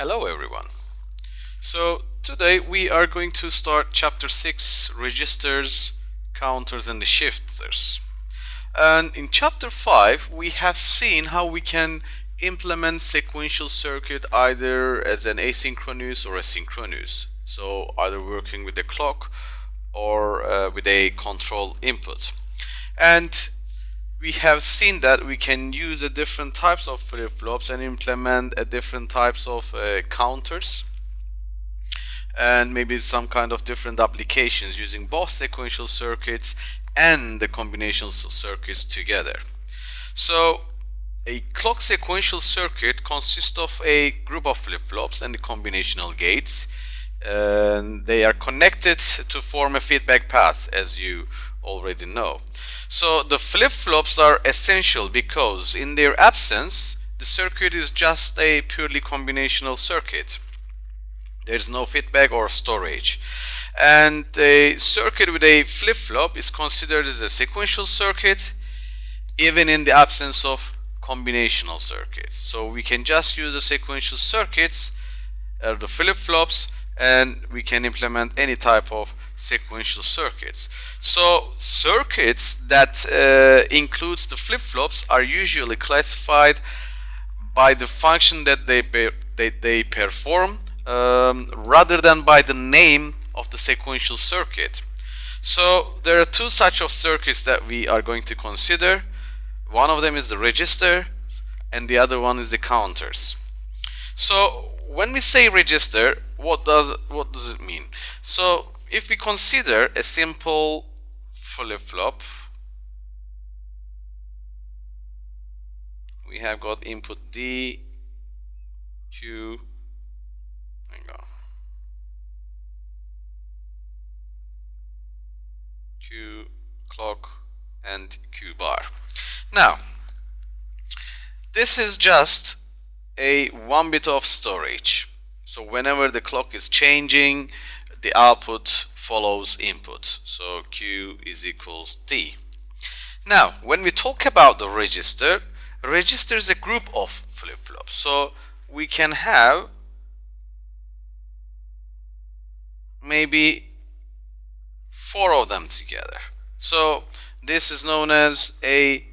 Hello everyone. So today we are going to start chapter 6, registers, counters and the shifters. And in chapter 5 we have seen how we can implement sequential circuit either as an asynchronous or a synchronous. So either working with a clock or with a control input. And we have seen that we can use a different types of flip-flops and implement a different types of counters and maybe some kind of different applications using both sequential circuits and the combinational circuits together. So a clock sequential circuit consists of a group of flip-flops and the combinational gates, and they are connected to form a feedback path, as you already know. So the flip-flops are essential because in their absence the circuit is just a purely combinational circuit. There is no feedback or storage, and a circuit with a flip-flop is considered as a sequential circuit even in the absence of combinational circuits. So we can just use the sequential circuits, the flip-flops, and we can implement any type of sequential circuits. So circuits that includes the flip-flops are usually classified by the function that they perform rather than by the name of the sequential circuit. So there are two such of circuits that we are going to consider. One of them is the register and the other one is the counters. So when we say register, what does it mean? So if we consider a simple flip-flop, we have got input D, Q, Q clock and Q bar. Now this is just a 1 bit of storage. So whenever the clock is changing, the output follows input. So Q is equals D. Now when we talk about the register, a register is a group of flip-flops. So we can have maybe 4 of them together. So this is known as a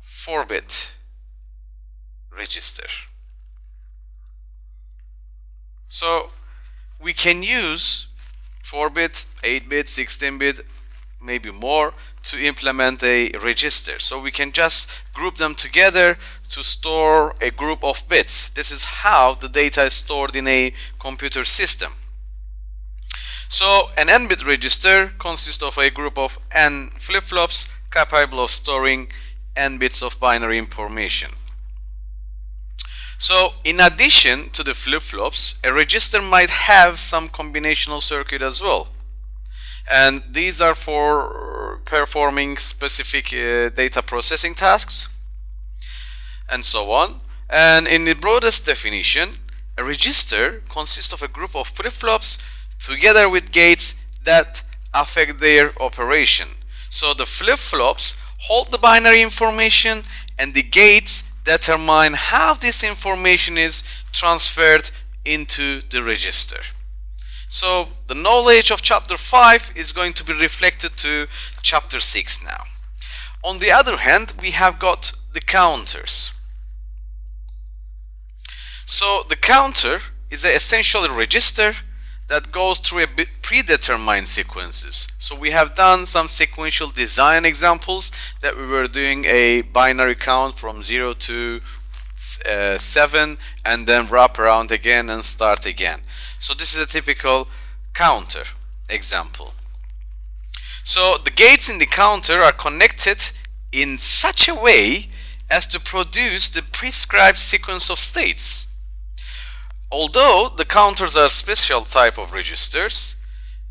4-bit register. So we can use 4-bit, 8-bit, 16-bit, maybe more to implement a register. So we can just group them together to store a group of bits. This is how the data is stored in a computer system. So an n-bit register consists of a group of n flip-flops capable of storing n bits of binary information. So in addition to the flip-flops, a register might have some combinational circuit as well. And these are for performing specific data processing tasks and so on. And in the broadest definition, a register consists of a group of flip-flops together with gates that affect their operation. So the flip-flops hold the binary information and the gates determine how this information is transferred into the register. So the knowledge of chapter 5 is going to be reflected to chapter 6 now. On the other hand, we have got the counters. So the counter is essentially a register that goes through a predetermined sequences. So we have done some sequential design examples that we were doing a binary count from 0 to 7 and then wrap around again and start again. So this is a typical counter example. So the gates in the counter are connected in such a way as to produce the prescribed sequence of states. Although the counters are a special type of registers,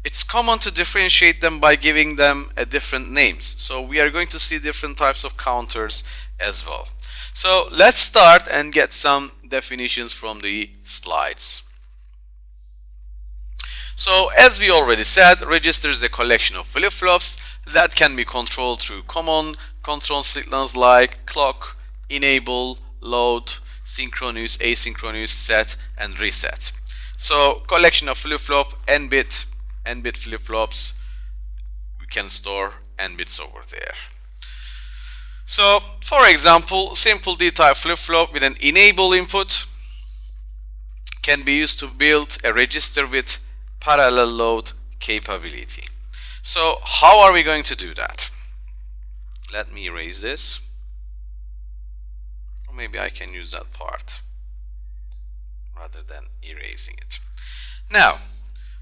it's common to differentiate them by giving them a different names. So we are going to see different types of counters as well. So let's start and get some definitions from the slides. So as we already said, register is a collection of flip-flops that can be controlled through common control signals like clock, enable, load, synchronous, asynchronous, set, and reset. So collection of flip-flop, n-bit flip-flops. We can store n bits over there. So for example, simple D-type flip-flop with an enable input can be used to build a register with parallel load capability. So how are we going to do that? Let me erase this. Or maybe I can use that part rather than erasing it. Now,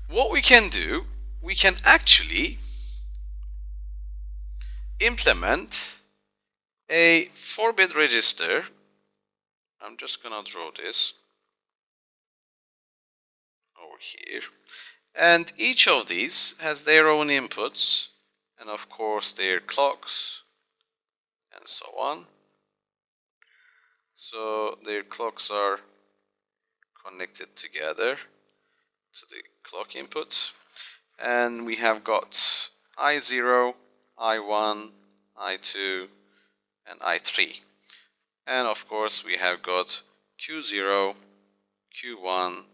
what we can do, we can actually implement a 4-bit register. I'm just gonna draw this over here, and each of these has their own inputs and of course their clocks and so on. So their clocks are connected together to the clock input, and we have got I0, I1, I2 and I3, and of course we have got Q0, Q1,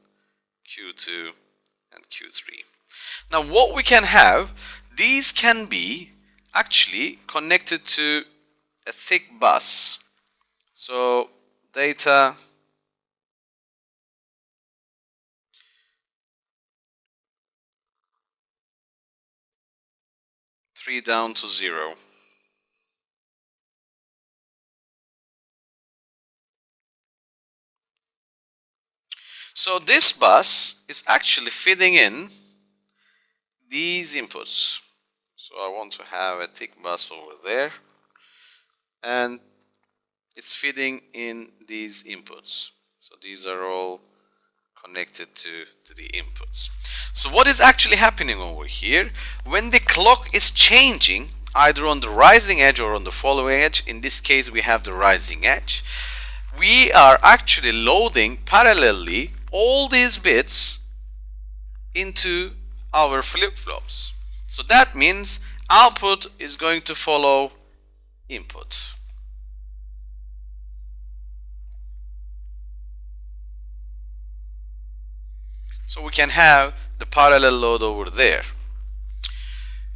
Q2 and Q3. Now what we can have, these can be actually connected to a thick bus. So data three down to 0. So this bus is actually feeding in these inputs. So I want to have a thick bus over there, and it's feeding in these inputs. So these are all connected to the inputs. So what is actually happening over here, when the clock is changing either on the rising edge or on the following edge, in this case we have the rising edge, we are actually loading parallelly all these bits into our flip-flops. So that means output is going to follow input. So we can have the parallel load over there.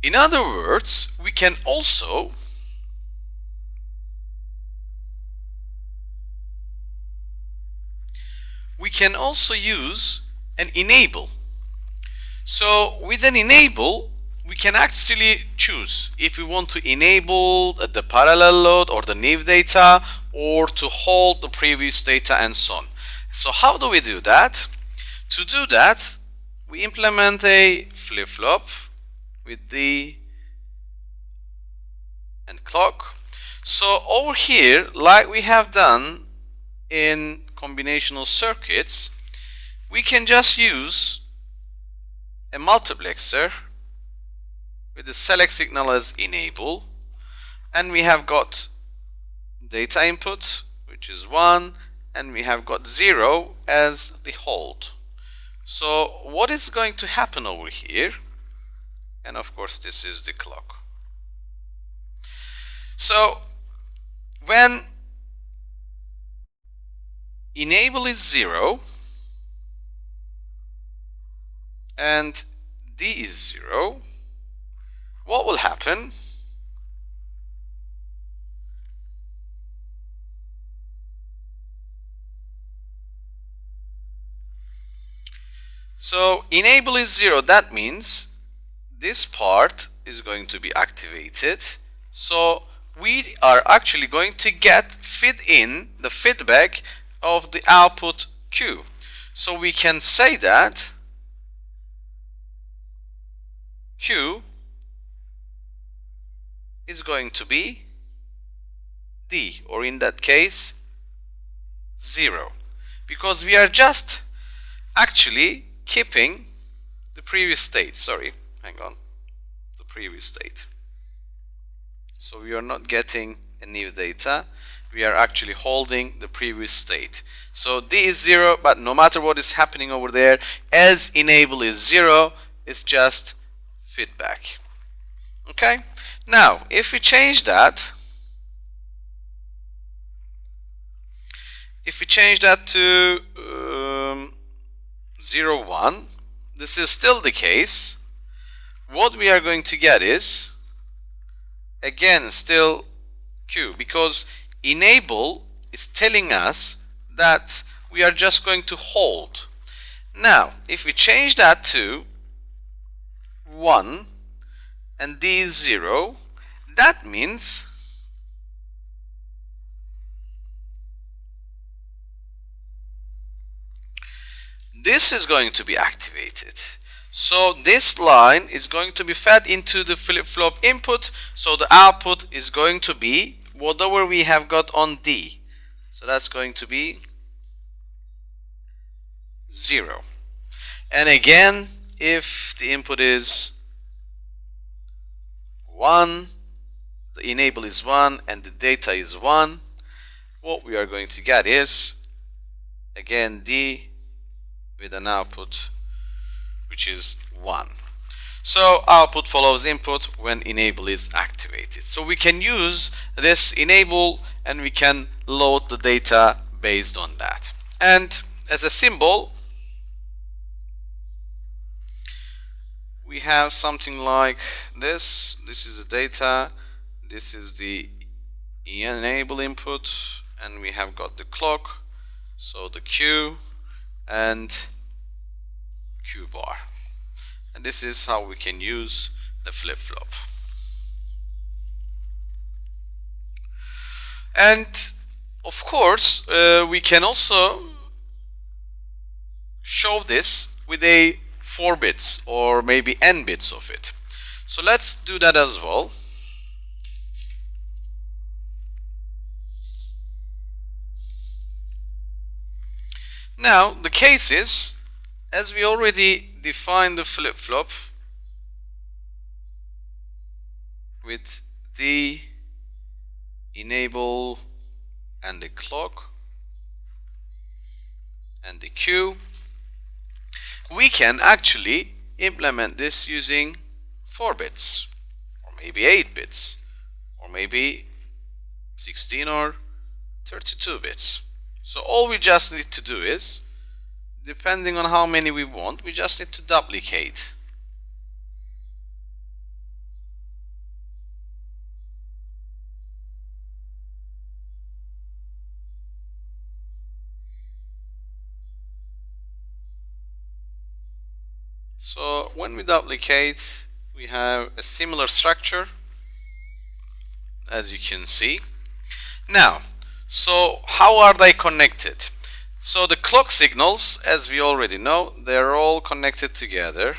In other words, we can also use an enable. So with an enable, we can actually choose if we want to enable the parallel load or the new data, or to hold the previous data and so on. So how do we do that? To do that, we implement a flip-flop with the and clock. So over here, like we have done in combinational circuits, we can just use a multiplexer with the select signal as enable, and we have got data input, which is 1, and we have got 0 as the hold. So what is going to happen over here? And of course this is the clock. So when enable is 0 and D is 0, what will happen? So enable is 0, that means this part is going to be activated. So we are actually going to feed in the feedback of the output Q. So we can say that Q is going to be D, or in that case 0, because we are just actually keeping the previous state. Sorry, hang on, the previous state. So we are not getting a new data, we are actually holding the previous state. So D is 0, but no matter what is happening over there, as enable is 0, it's just feedback. Okay, now if we change that If we change that to 0, 1, this is still the case. What we are going to get is, again, still Q, because enable is telling us that we are just going to hold. Now, if we change that to 1 and D is 0, that means this is going to be activated. So this line is going to be fed into the flip-flop input, so the output is going to be whatever we have got on D. So that's going to be 0. And again, if the input is 1, the enable is 1, and the data is 1, what we are going to get is, again, D with an output which is 1. So output follows input when enable is activated. So we can use this enable and we can load the data based on that. And as a symbol, we have something like this. This is the data, this is the enable input, and we have got the clock, so the Q and Q bar. And this is how we can use the flip-flop. And of course, we can also show this with a 4 bits or maybe n bits of it. So let's do that as well. Now the case is, as we already defined the flip-flop with the enable and the clock and the Q, we can actually implement this using 4 bits or maybe 8 bits or maybe 16 or 32 bits. So all we just need to do is, depending on how many we want, we just need to duplicate. So when we duplicate, we have a similar structure, as you can see. Now, so how are they connected? So the clock signals, as we already know, they're all connected together.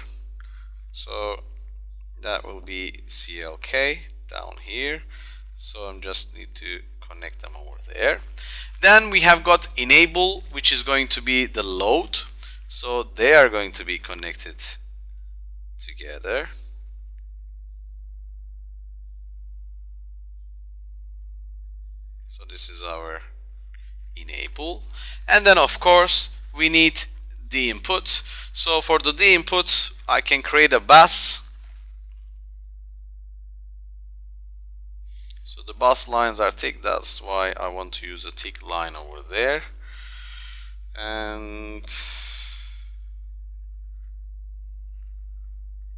So that will be CLK down here. So I just need to connect them over there. Then we have got enable, which is going to be the load. So they are going to be connected together. So this is our enable. And then of course we need the input. So for the D input, I can create a bus. So the bus lines are tick, that's why I want to use a tick line over there. And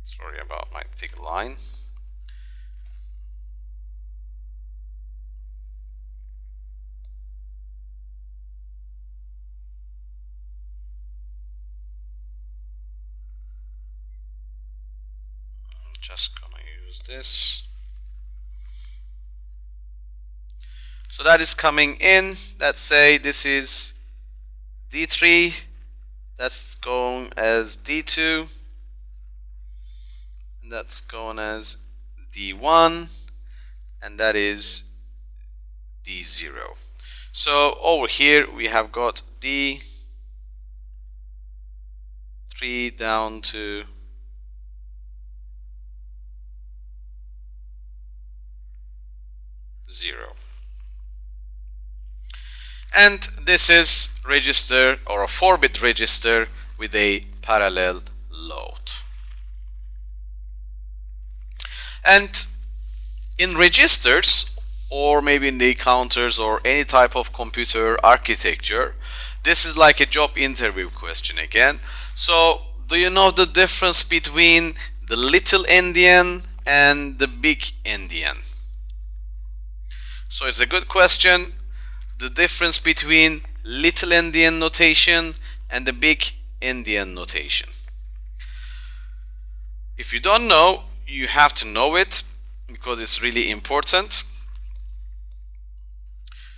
sorry about my tick line. I'm just gonna use this. So that is coming in. Let's say this is D3, that's going as D2, and that's going as D1, and that is D0. So over here we have got D3 down to zero. And this is register or a 4-bit register with a parallel load. And in registers, or maybe in the counters or any type of computer architecture. This is like a job interview question again. So do you know the difference between the little endian and the big endian? So it's a good question. The difference between little endian notation and the big endian notation. If you don't know, you have to know it because it's really important.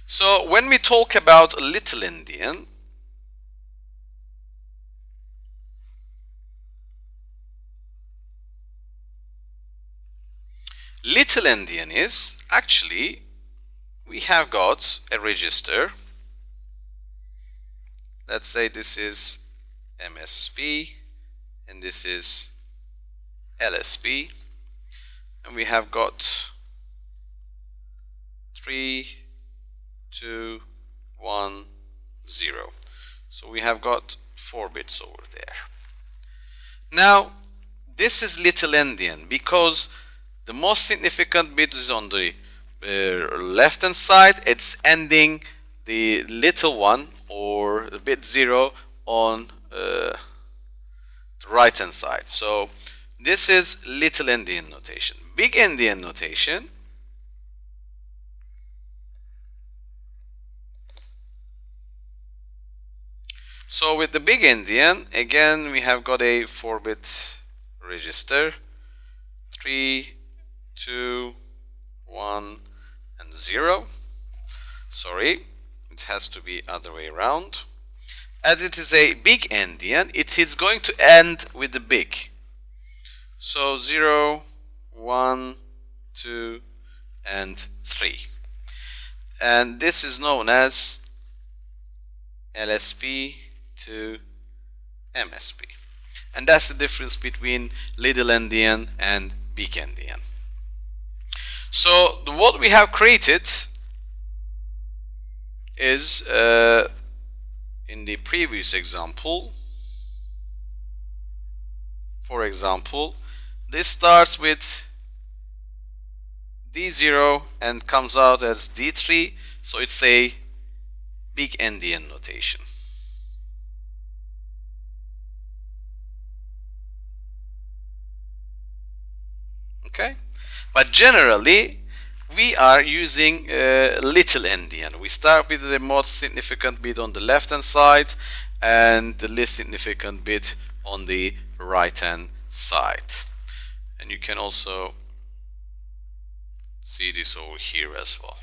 So when we talk about little endian, little endian is actually, we have got a register. Let's say this is MSB and this is LSB, and we have got 3, 2, 1, 0. So we have got 4 bits over there. Now this is little endian because the most significant bit is on the left hand side. It's ending the little one or the bit 0 on the right hand side. So this is little endian notation. Big endian notation, so with the big endian, again we have got a 4-bit register, 3, 2, 1 and 0. Sorry, it has to be other way around. As it is a big endian, it is going to end with the big. So 0, 1, 2 and 3. And this is known as LSB to MSB. And that's the difference between little endian and big endian. So what we have created is in the previous example, for example, this starts with D0 and comes out as D3, so it's a big endian notation. Okay, but generally we are using little endian. We start with the most significant bit on the left hand side and the least significant bit on the right hand side. And you can also see this over here as well.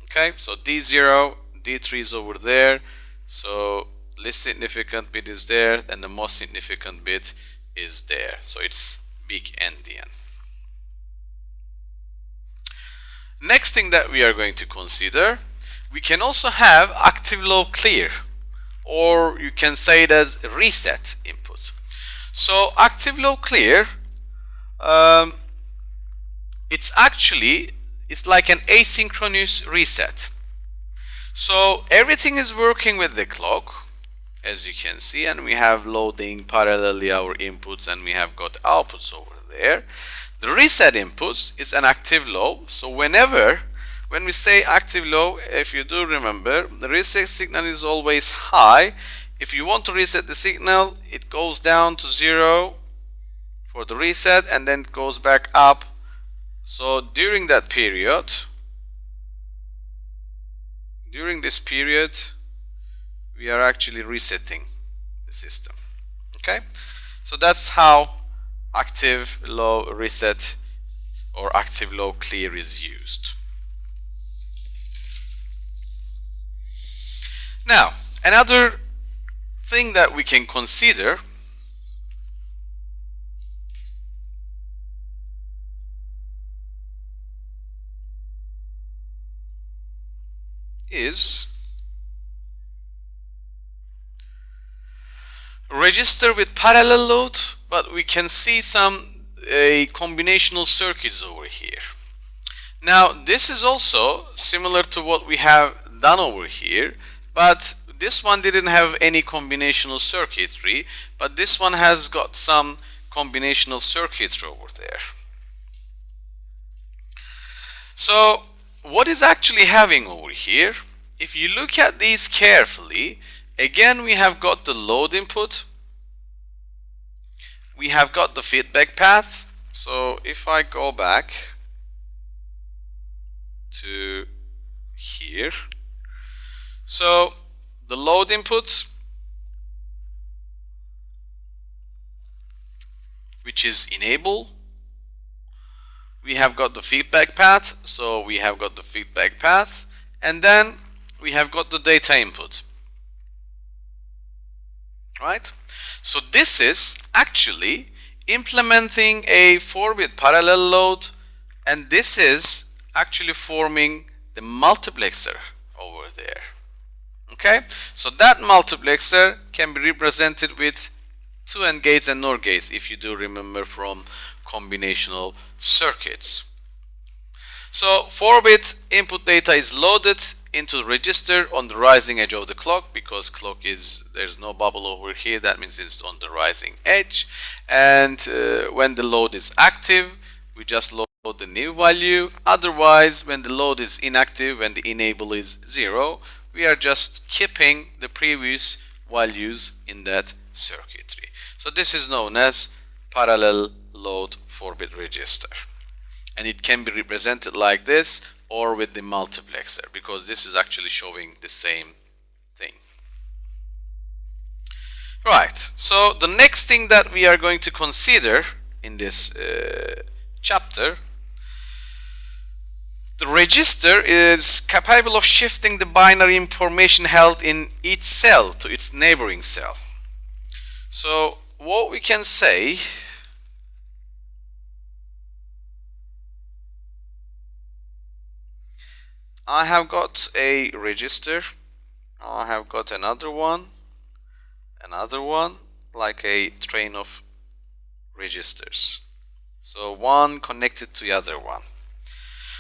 Okay, so D0, D3 is over there, so least significant bit is there and the most significant bit is there, so it's big endian. Next thing that we are going to consider, we can also have active low clear, or you can say it as reset input. So active low clear, it's like an asynchronous reset. So everything is working with the clock, as you can see, and we have loading parallelly our inputs and we have got outputs over there. The reset inputs is an active low. So when we say active low, if you do remember, the reset signal is always high. If you want to reset the signal, it goes down to 0 for the reset and then it goes back up. So during that period, during this period, we are actually resetting the system. Okay, so that's how active low reset or active low clear is used. Now, another thing that we can consider is register with parallel load, but we can see some combinational circuits over here. Now this is also similar to what we have done over here, but this one didn't have any combinational circuitry, but this one has got some combinational circuitry over there. So what is actually having over here, if you look at these carefully, again we have got the load input, we have got the feedback path. So if I go back to here, so the load input, which is enable, we have got the feedback path, so we have got the feedback path, and then we have got the data input, right? So this is actually implementing a 4-bit parallel load, and this is actually forming the multiplexer over there. Okay, so that multiplexer can be represented with 2 AND gates and NOR gates, if you do remember from combinational circuits. So 4-bit input data is loaded into the register on the rising edge of the clock, because clock is, there's no bubble over here, that means it's on the rising edge. And when the load is active, we just load the new value. Otherwise, when the load is inactive, when the enable is 0, we are just keeping the previous values in that circuitry. So this is known as parallel load 4-bit register, and it can be represented like this or with the multiplexer, because this is actually showing the same thing. Right, so the next thing that we are going to consider in this chapter, the register is capable of shifting the binary information held in each cell to its neighboring cell. So what we can say, I have got a register, I have got another one, like a train of registers. So one connected to the other one.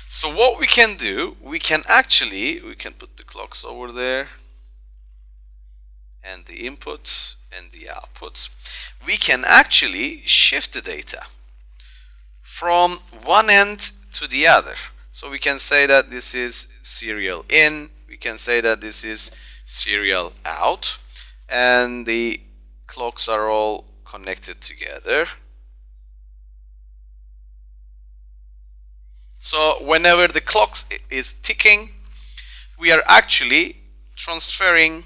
So what we can do, we can put the clocks over there, and the input and the output. We can actually shift the data from one end to the other. So we can say that this is serial in, we can say that this is serial out, and the clocks are all connected together. So whenever the clock is ticking, we are actually transferring.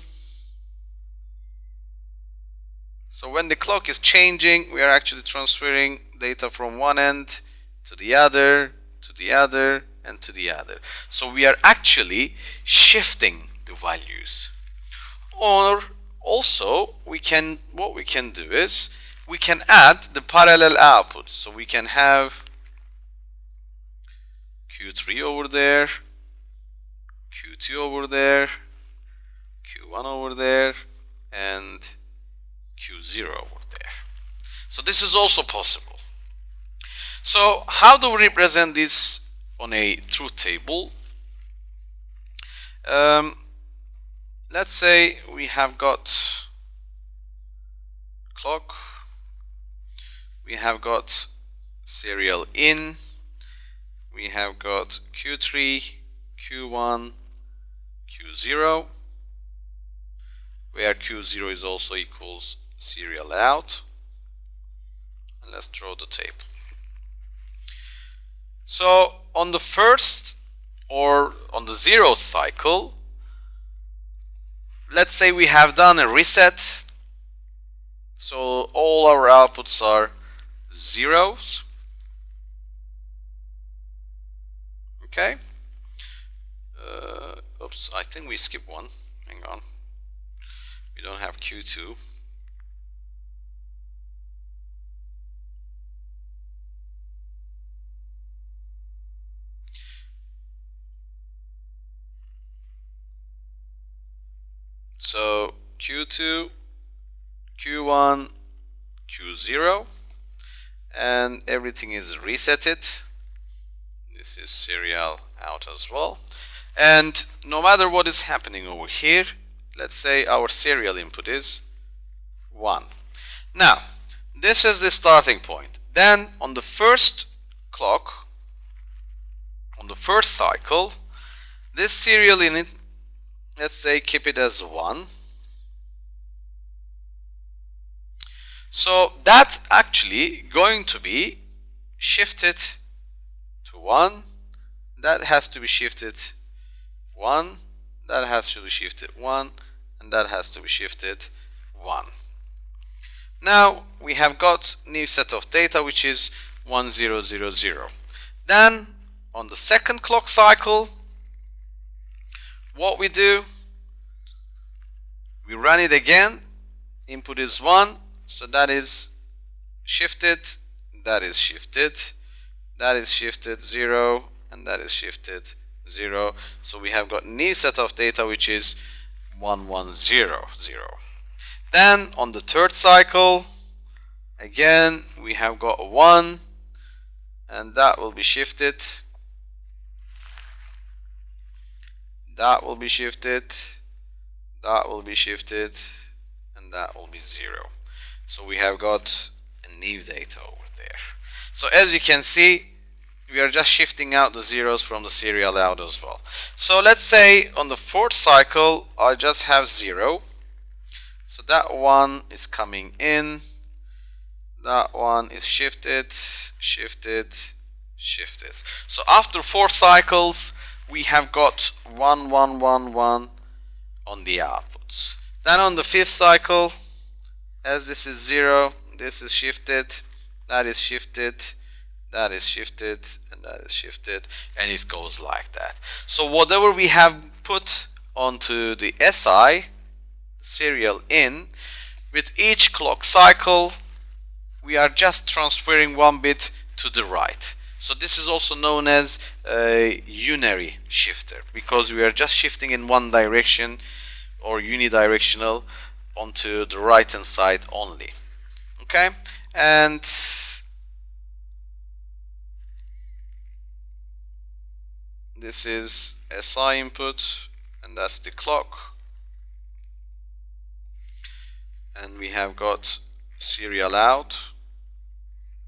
So when the clock is changing, we are actually transferring data from one end to the other, to the other, and to the other. So we are actually shifting the values. Or also, what we can do is we can add the parallel outputs. So we can have Q3 over there, Q2 over there, Q1 over there, and Q0 over there. So this is also possible. So how do we represent this on a truth table? Let's say we have got clock, we have got serial in, we have got Q3, Q1, Q0, where Q0 is also equals serial out. And let's draw the table. So on the first, or on the 0th cycle, let's say we have done a reset, so all our outputs are zeros. Okay. Oops, I think we skipped one. Hang on. We don't have Q2. So Q2, Q1, Q0, and everything is resetted. This is serial out as well. And no matter what is happening over here, let's say our serial input is 1. Now, this is the starting point. Then on the first clock, on the first cycle, this serial in it, let's say keep it as 1. So that's actually going to be shifted to 1. That has to be shifted 1. That has to be shifted 1. And that has to be shifted 1. Now we have got new set of data, which is 1000. Then on the second clock cycle, what we do, we run it again. Input is 1, so that is shifted, that is shifted, that is shifted 0, and that is shifted 0. So we have got new set of data, which is 1100. Then on the third cycle, again we have got 1, and that will be shifted, that will be shifted, that will be shifted, and that will be 0. So we have got a new data over there. So as you can see, we are just shifting out the zeros from the serial out as well. So let's say on the fourth cycle, I just have 0. So that one is coming in, that one is shifted, shifted, shifted. So after 4 cycles, we have got 1, 1, 1, 1 on the outputs. Then on the 5th cycle, as this is 0, this is shifted, that is shifted, that is shifted, and that is shifted, and it goes like that. So whatever we have put onto the SI, serial in, with each clock cycle, we are just transferring 1 bit to the right. So this is also known as a unary shifter, because we are just shifting in one direction, or unidirectional, onto the right hand side only. Okay, and this is SI input, and that's the clock, and we have got serial out,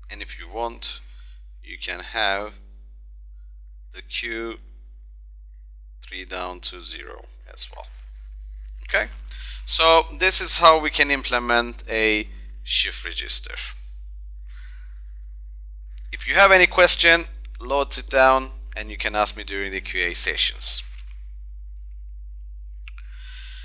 and if you want, you can have the Q 3 down to 0 as well. Okay, so this is how we can implement a shift register. If you have any question, load it down and you can ask me during the QA sessions.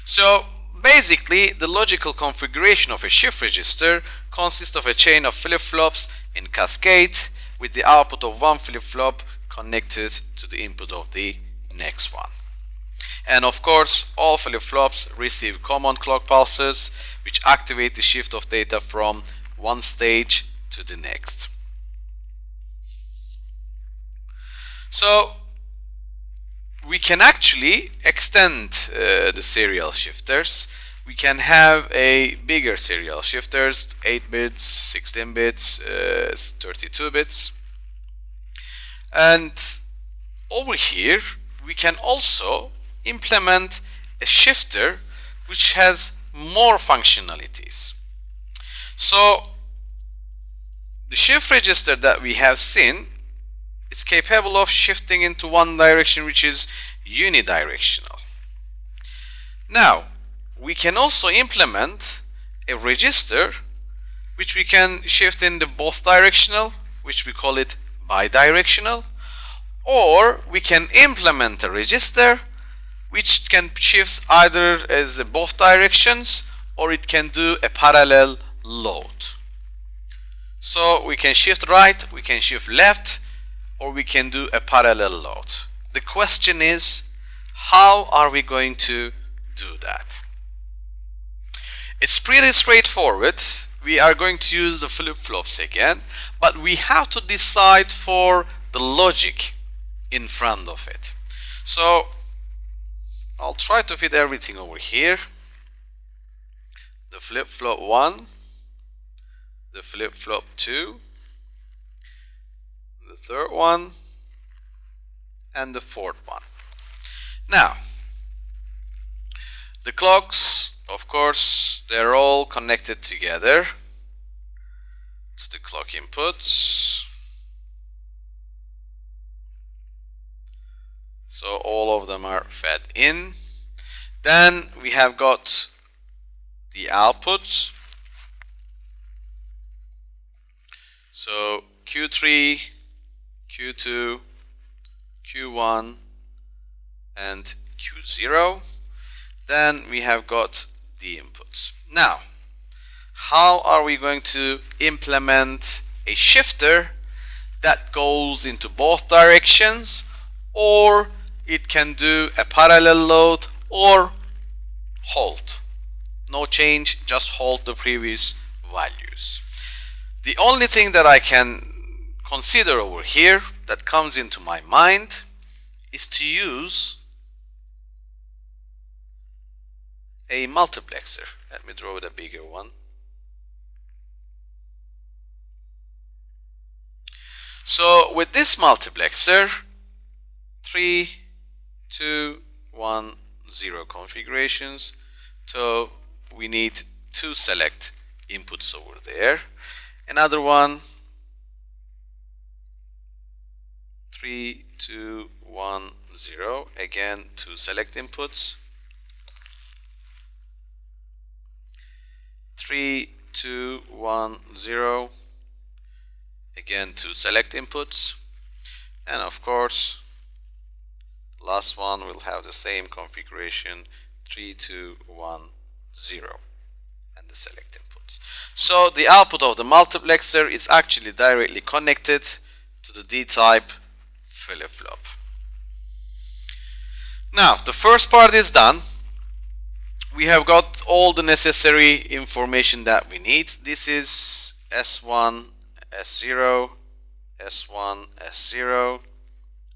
So basically, the logical configuration of a shift register consists of a chain of flip-flops in cascade, with the output of one flip-flop connected to the input of the next one. And of course, all flip-flops receive common clock pulses, which activate the shift of data from one stage to the next. So we can actually extend the serial shifters. We can have a bigger serial shifters, 8 bits, 16 bits, 32 bits. And over here, we can also implement a shifter which has more functionalities. So the shift register that we have seen is capable of shifting into one direction, which is unidirectional. Now we can also implement a register which we can shift in the both directional, which we call it bidirectional, or we can implement a register which can shift either as both directions, or it can do a parallel load. So we can shift right, we can shift left, or we can do a parallel load. The question is, how are we going to do that? It's pretty straightforward. We are going to use the flip-flops again, but we have to decide for the logic in front of it. So I'll try to fit everything over here. The flip-flop 1, the flip-flop 2, the third one, and the fourth one. Now, the clocks, of course, they're all connected together to the clock inputs. So all of them are fed in. Then we have got the outputs. So Q3, Q2, Q1, and Q0. Then we have got the inputs. Now, how are we going to implement a shifter that goes into both directions, or it can do a parallel load or halt? No change, just hold the previous values. The only thing that I can consider over here that comes into my mind is to use a multiplexer. Let me draw it a bigger one. So with this multiplexer, 3, 2, 1, 0 configurations. So we need to select inputs over there. Another one, 3, 2, 1, 0. Again, to select inputs. 3, 2, 1, 0. Again, to select inputs. And of course, last one will have the same configuration, 3, 2, 1, 0, and the select inputs. So the output of the multiplexer is actually directly connected to the D-type flip-flop. Now, the first part is done. We have got all the necessary information that we need. This is S1, S0, S1, S0,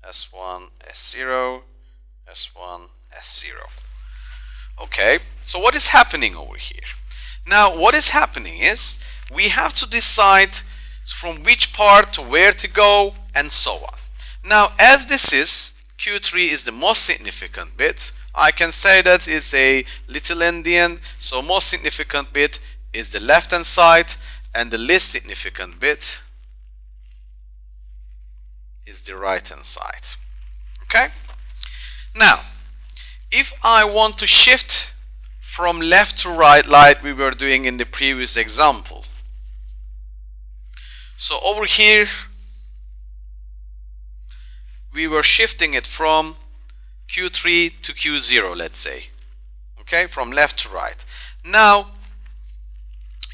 S1, S0, S1, S0. Okay, so what is happening over here? Now, what is happening is we have to decide from which part to where to go and so on. Now, as this is, Q3 is the most significant bit, I can say that it's a little endian, so most significant bit is the left hand side and the least significant bit is the right hand side. Okay? Now, if I want to shift from left to right like we were doing in the previous example, so over here we were shifting it from Q3 to Q0, let's say, okay, from left to right. Now,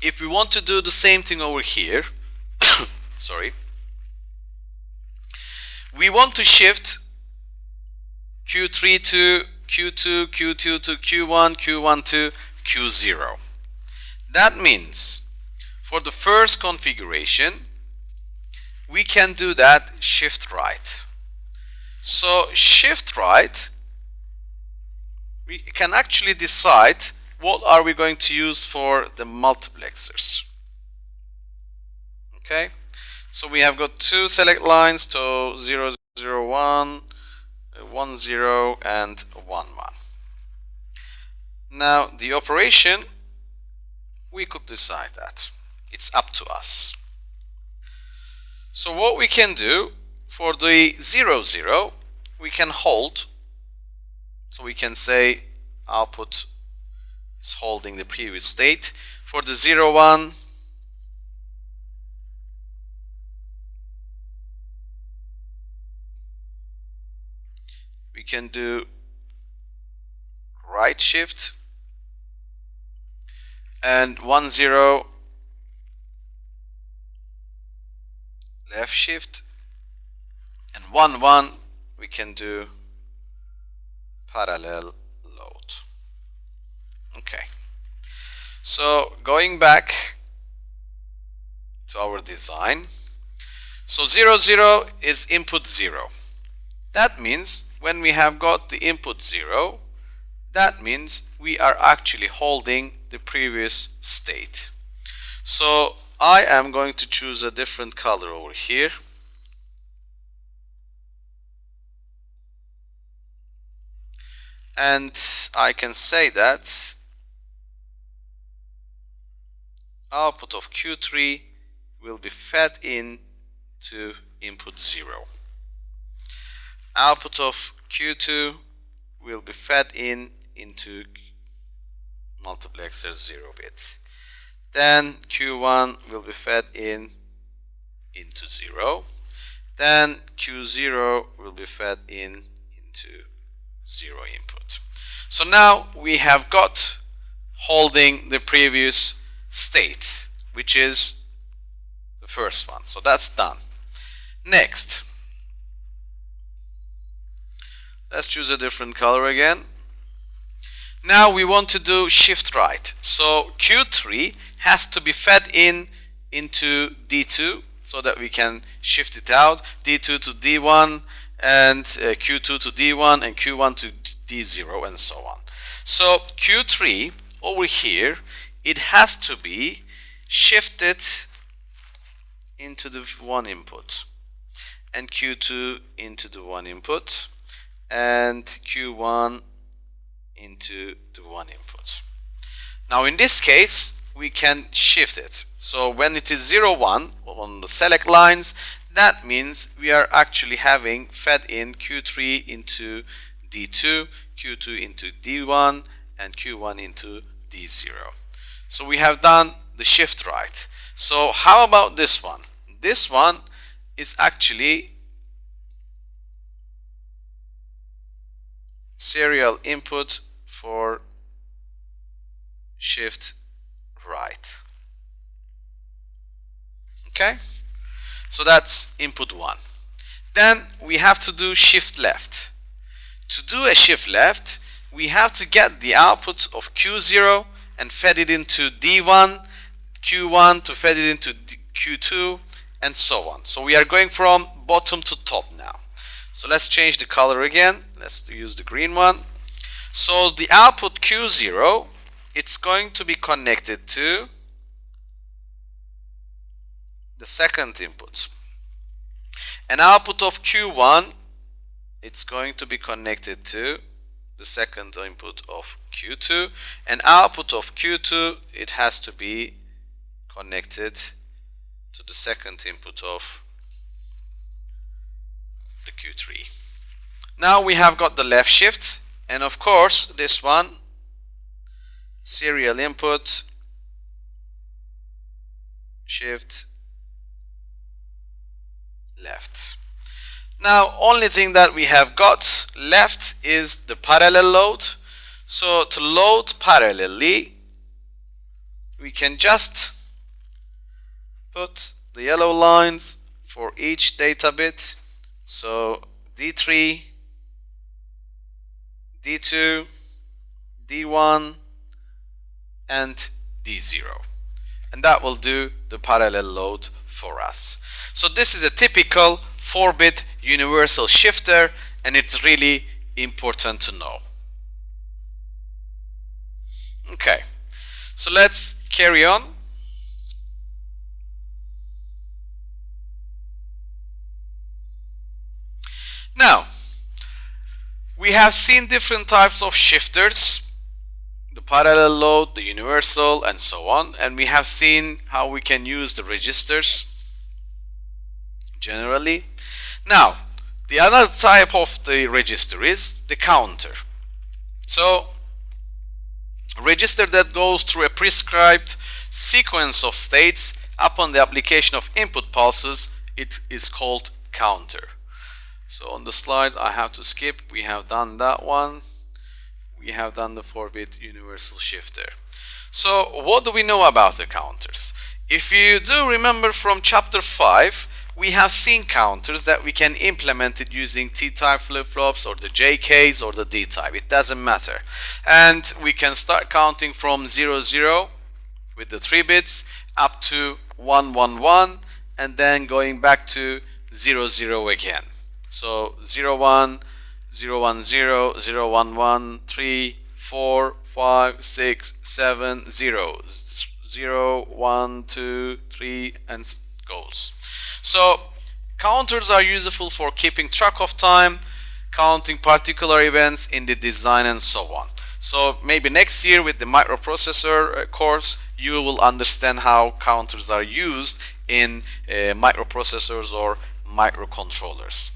if we want to do the same thing over here, sorry, we want to shift Q3 to Q2, Q2 to Q1, Q1 to Q0. That means for the first configuration, we can do that shift right. So shift right, we can actually decide what are we going to use for the multiplexers. Okay, so we have got two select lines, to 0, 0, 1, 1, 0, and 1, 1. Now the operation, we could decide that. It's up to us. So what we can do, for the 0, 0, we can hold. So we can say output is holding the previous state. For the 0, 1, we can do right shift, and 1, 0, left shift, and 1, 1, we can do parallel load. Okay, so going back to our design, so 0, 0 is input 0. That means when we have got the input 0, that means we are actually holding the previous state. So I am going to choose a different color over here. And I can say that output of Q3 will be fed in to input 0. Output of Q2 will be fed into multiplexer 0 bit. Then Q1 will be fed into 0. Then Q0 will be fed into 0 input. So now we have got holding the previous state, which is the first one. So that's done. Next, let's choose a different color again. Now we want to do shift right. So Q3 has to be fed into D2 so that we can shift it out, D2 to D1 and Q2 to D1 and Q1 to D0 and so on. So Q3 over here, it has to be shifted into the 1 input and Q2 into the 1 input and Q1 into the 1 input. Now in this case we can shift it. So when it is 0, 1 on the select lines, that means we are actually having fed in Q3 into D2, Q2 into D1 and Q1 into D0. So we have done the shift right. So how about this one? This one is actually serial input for shift right. Okay, so that's input 1. Then we have to do shift left. To do a shift left, we have to get the output of Q0 and fed it into D1, Q1 to fed it into Q2 and so on. So we are going from bottom to top now. So let's change the color again. Let's use the green one. So the output Q0, it's going to be connected to the second input. An output of Q1, it's going to be connected to the second input of Q2. An output of Q2, it has to be connected to the second input of the Q3. Now we have got the left shift, and of course this one, serial input, shift left. Now only thing that we have got left is the parallel load. So to load parallelly, we can just put the yellow lines for each data bit. So D3, D2, D1 and D0, and that will do the parallel load for us. So this is a typical 4-bit universal shifter, and it's really important to know. Okay, so let's carry on. Now, we have seen different types of shifters, the parallel load, the universal, and so on, and we have seen how we can use the registers generally. Now, the other type of the register is the counter. So, a register that goes through a prescribed sequence of states upon the application of input pulses, it is called counter. So on the slide I have to skip, we have done that one. We have done the 4-bit universal shifter. So what do we know about the counters? If you do remember from chapter 5, we have seen counters that we can implement it using T-type flip-flops or the JKs or the D-type. It doesn't matter. And we can start counting from 0, 0 with the 3 bits up to 1, 1, 1 and then going back to 0, 0 again. So 0, 1, 0, 1, 0, 0, 1, 1, 3, 4, 5, 6, 7, 0, 0, 1, 2, 3, and goes. So counters are useful for keeping track of time, counting particular events in the design and so on. So maybe next year with the microprocessor course, you will understand how counters are used in microprocessors or microcontrollers.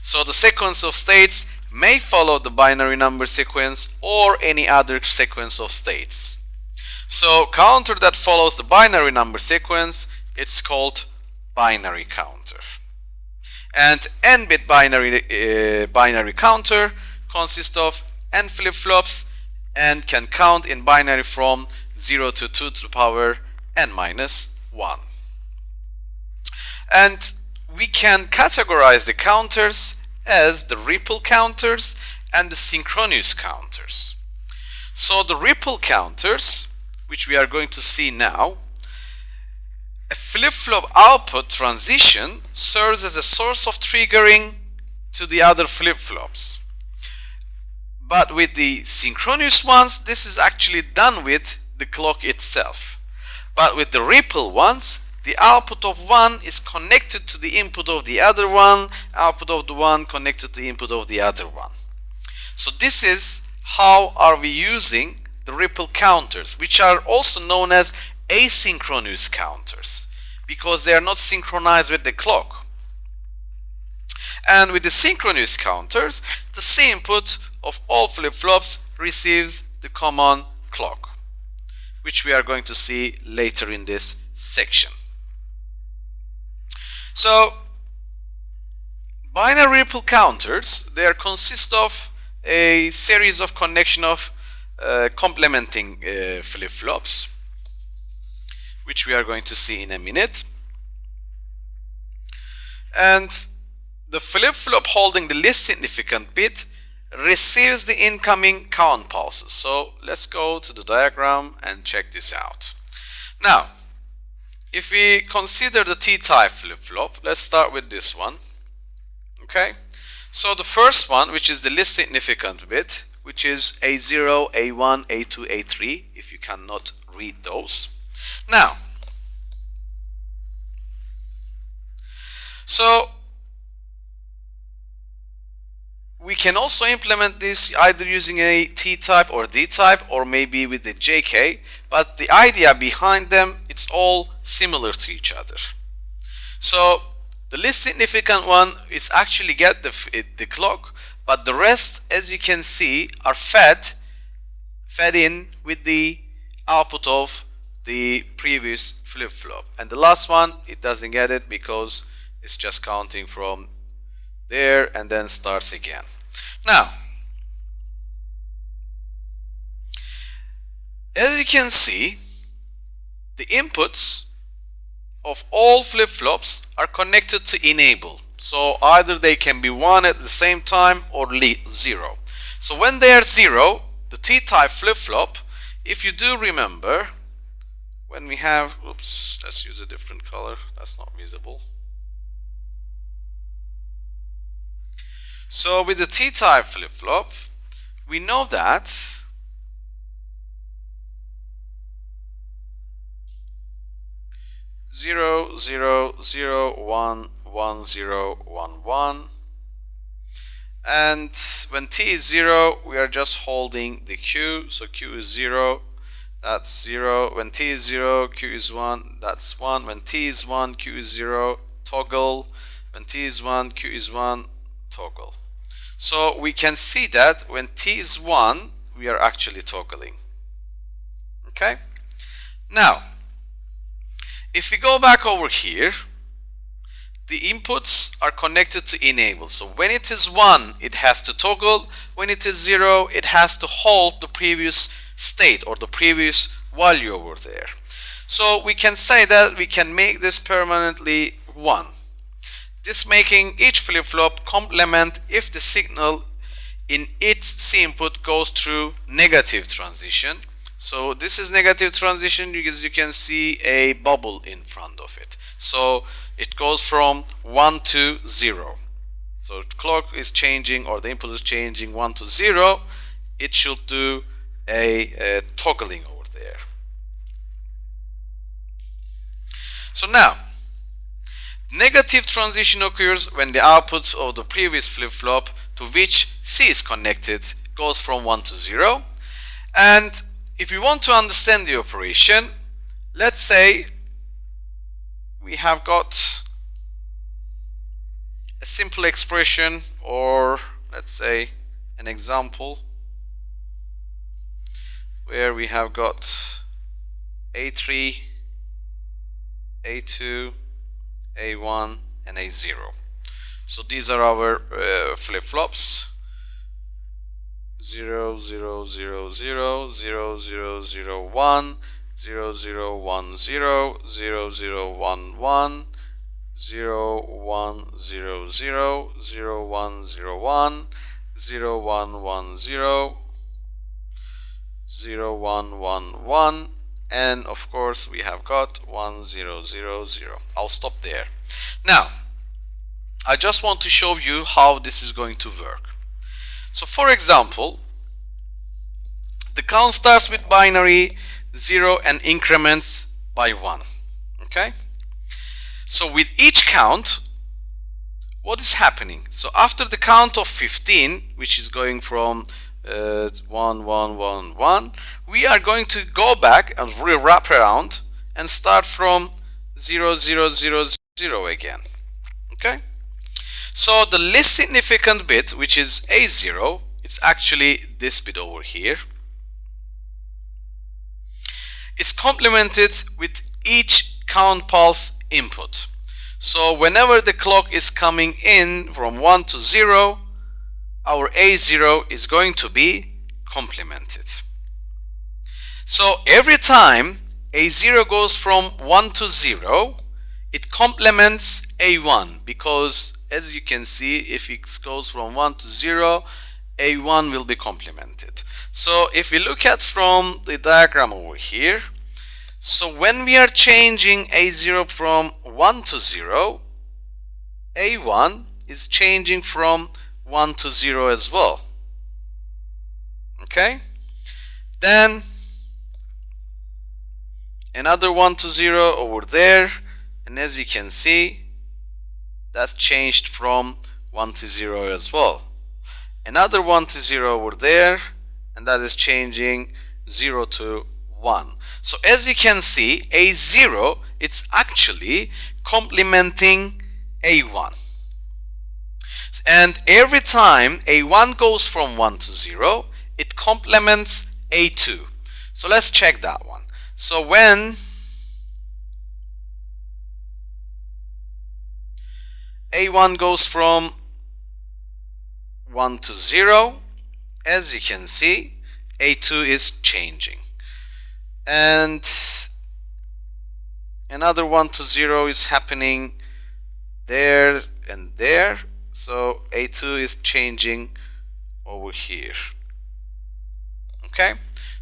So the sequence of states may follow the binary number sequence or any other sequence of states. So counter that follows the binary number sequence, it's called binary counter. And n-bit binary counter consists of n flip-flops and can count in binary from 0 to 2 to the power n minus 1. And we can categorize the counters as the ripple counters and the synchronous counters. So the ripple counters, which we are going to see now, a flip-flop output transition serves as a source of triggering to the other flip-flops. But with the synchronous ones, this is actually done with the clock itself. But with the ripple ones, the output of one is connected to the input of the other one, output of the one connected to the input of the other one. So this is how are we using the ripple counters, which are also known as asynchronous counters, because they are not synchronized with the clock. And with the synchronous counters, the C input of all flip-flops receives the common clock, which we are going to see later in this section. So binary ripple counters, they consist of a series of connection of complementing flip-flops, which we are going to see in a minute. And the flip-flop holding the least significant bit receives the incoming count pulses. So let's go to the diagram and check this out. Now, if we consider the T-type flip-flop, let's start with this one. Okay, so the first one, which is the least significant bit, which is A0, A1, A2, A3, if you cannot read those. Now, so we can also implement this either using a T-type or D-type, or maybe with the JK, but the idea behind them, it's all similar to each other. So the least significant one is actually get the clock, but the rest, as you can see, are fed in with the output of the previous flip-flop. And the last one, it doesn't get it because it's just counting from there and then starts again. Now, as you can see, the inputs of all flip-flops are connected to enable. So either they can be 1 at the same time or 0. So when they are 0, the T-type flip-flop, if you do remember, when we have, oops, let's use a different color, that's not visible. So with the T-type flip-flop, we know that zero, zero, zero, 1, 1, 0, 1, 1. And when T is 0, we are just holding the Q. So Q is 0, that's 0. When T is 0, Q is 1, that's 1. When T is 1, Q is 0, toggle. When T is 1, Q is 1, toggle. So we can see that when T is 1, we are actually toggling. Okay? Now, if we go back over here, the inputs are connected to enable. So when it is 1, it has to toggle. When it is 0, it has to hold the previous state or the previous value over there. So we can say that we can make this permanently 1. This making each flip-flop complement if the signal in its C input goes through negative transition. So this is negative transition because you can see a bubble in front of it. So it goes from 1 to 0. So the clock is changing or the input is changing 1 to 0. It should do a toggling over there. So now, negative transition occurs when the output of the previous flip-flop to which C is connected goes from 1 to 0. And if we want to understand the operation, let's say we have got a simple expression, or let's say an example where we have got A3, A2, A1 and A0. So these are our flip-flops. 0 0 0 0 0 0 0 1 0 0 1 0 0 0 1 1 0 1 0 0 0 1 0 1 0 1 1 0 0 1 1 1, and of course we have got 1 0 0 0. I'll stop there. Now I just want to show you how this is going to work. So for example, the count starts with binary 0 and increments by 1. Okay? So with each count, what is happening? So after the count of 15, which is going from 1 1 1 1, we are going to go back and wrap around and start from 0 0 0 0 again. Okay? So the least significant bit, which is A0, it's actually this bit over here, is complemented with each count pulse input. So whenever the clock is coming in from 1 to 0, our A0 is going to be complemented. So every time A0 goes from 1 to 0, it complements A1, because as you can see, if it goes from 1 to 0, A1 will be complemented. So if we look at from the diagram over here, so when we are changing A0 from 1 to 0, A1 is changing from 1 to 0 as well. Okay? Then another 1 to 0 over there, and as you can see, that's changed from 1 to 0 as well. Another 1 to 0 over there, and that is changing 0 to 1. So as you can see, A0, it's actually complementing A1. And every time A1 goes from 1 to 0, it complements A2. So let's check that one. So when A1 goes from 1 to 0, as you can see, A2 is changing. And another 1 to 0 is happening there and there. So A2 is changing over here. Okay?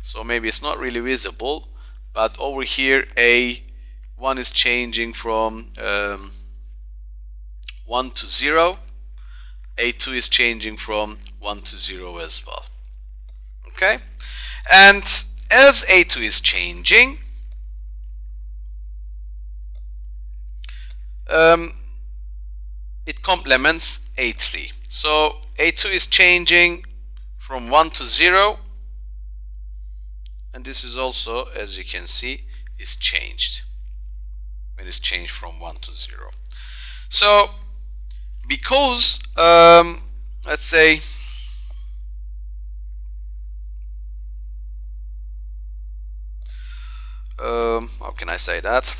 So maybe it's not really visible, but over here A1 is changing from 1 to 0. A2 is changing from 1 to 0 as well. Okay? And as A2 is changing, it complements A3. So A2 is changing from 1 to 0, and this is also, as you can see, is changed when it's changed from 1 to 0. So because let's say how can I say that?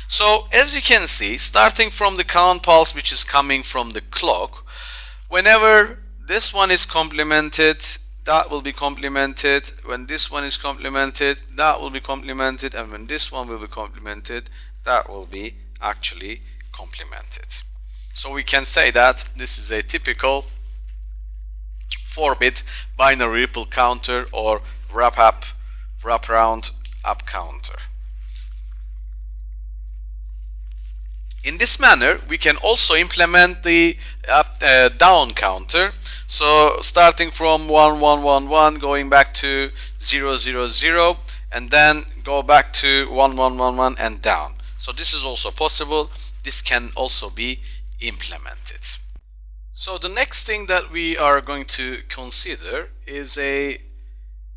So as you can see, starting from the count pulse which is coming from the clock, whenever this one is complemented, that will be complemented. When this one is complemented, that will be complemented. And when this one will be complemented, that will be actually complemented. So we can say that this is a typical 4-bit binary ripple counter or wraparound up counter. In this manner, we can also implement the down counter. So starting from 1 1 1 1, going back to 0 0 0, and then go back to 1 1 1 1 and down. So this is also possible. This can also be implemented. So the next thing that we are going to consider is a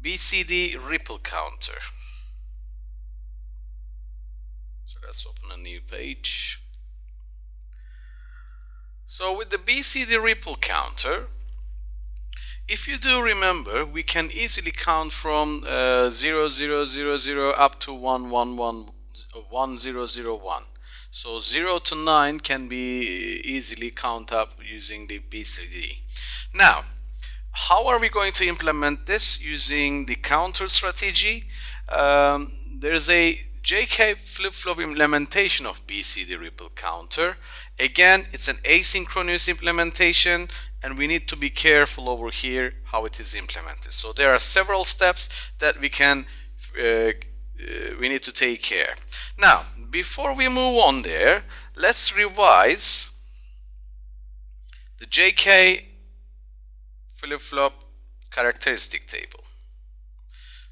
BCD ripple counter. let's open a new page. So with the BCD ripple counter, if you do remember, we can easily count from 0000 up to 1001. So 0 to 9 can be easily count up using the BCD. Now, how are we going to implement this using the counter strategy? There's a JK flip-flop implementation of BCD ripple counter. Again, it's an asynchronous implementation, and we need to be careful over here how it is implemented. So there are several steps that we need to take care. Now, before we move on there, let's revise the JK flip-flop characteristic table.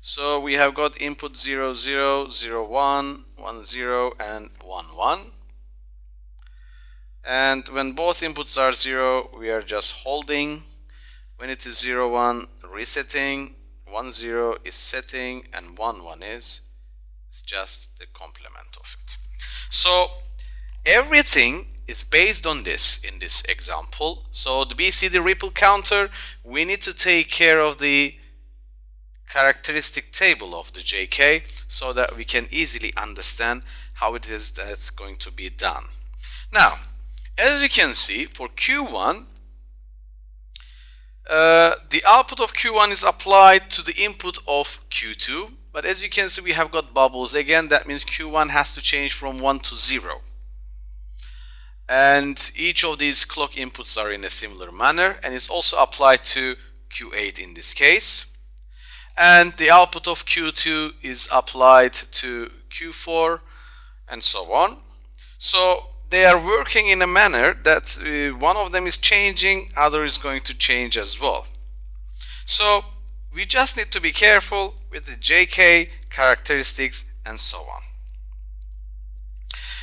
So we have got input 0, 0, 0, 1, 1, 0, and 1, 1. And when both inputs are 0, we are just holding. When it is 0, 1, resetting. 1, 0 is setting, and 1, 1 is just the complement of it. So everything is based on this in this example. So the BCD ripple counter, we need to take care of the characteristic table of the JK so that we can easily understand how it is that's going to be done. Now, as you can see, for Q1, the output of Q1 is applied to the input of Q2, but as you can see, we have got bubbles again. That means Q1 has to change from 1 to 0. And each of these clock inputs are in a similar manner, and it's also applied to Q8 in this case. And the output of Q2 is applied to Q4 and so on. So they are working in a manner that one of them is changing, other is going to change as well. So we just need to be careful with the JK characteristics and so on.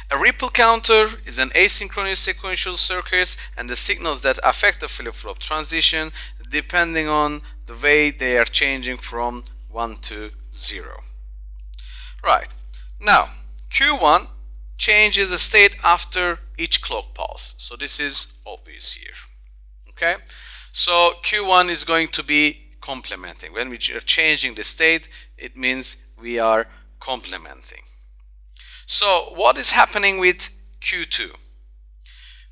A ripple counter is an asynchronous sequential circuit, and the signals that affect the flip-flop transition depending on the way they are changing from 1 to 0. Right. Now, Q1 changes the state after each clock pulse. So this is obvious here. Okay? So Q1 is going to be complementing. When we are changing the state, it means we are complementing. So what is happening with Q2?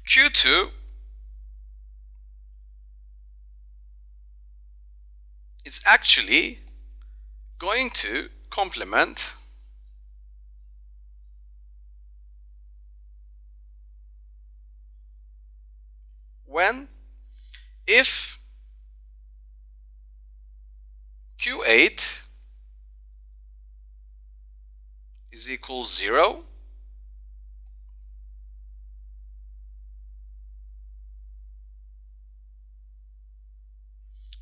Q2 is actually going to complement if Q8 is equals 0,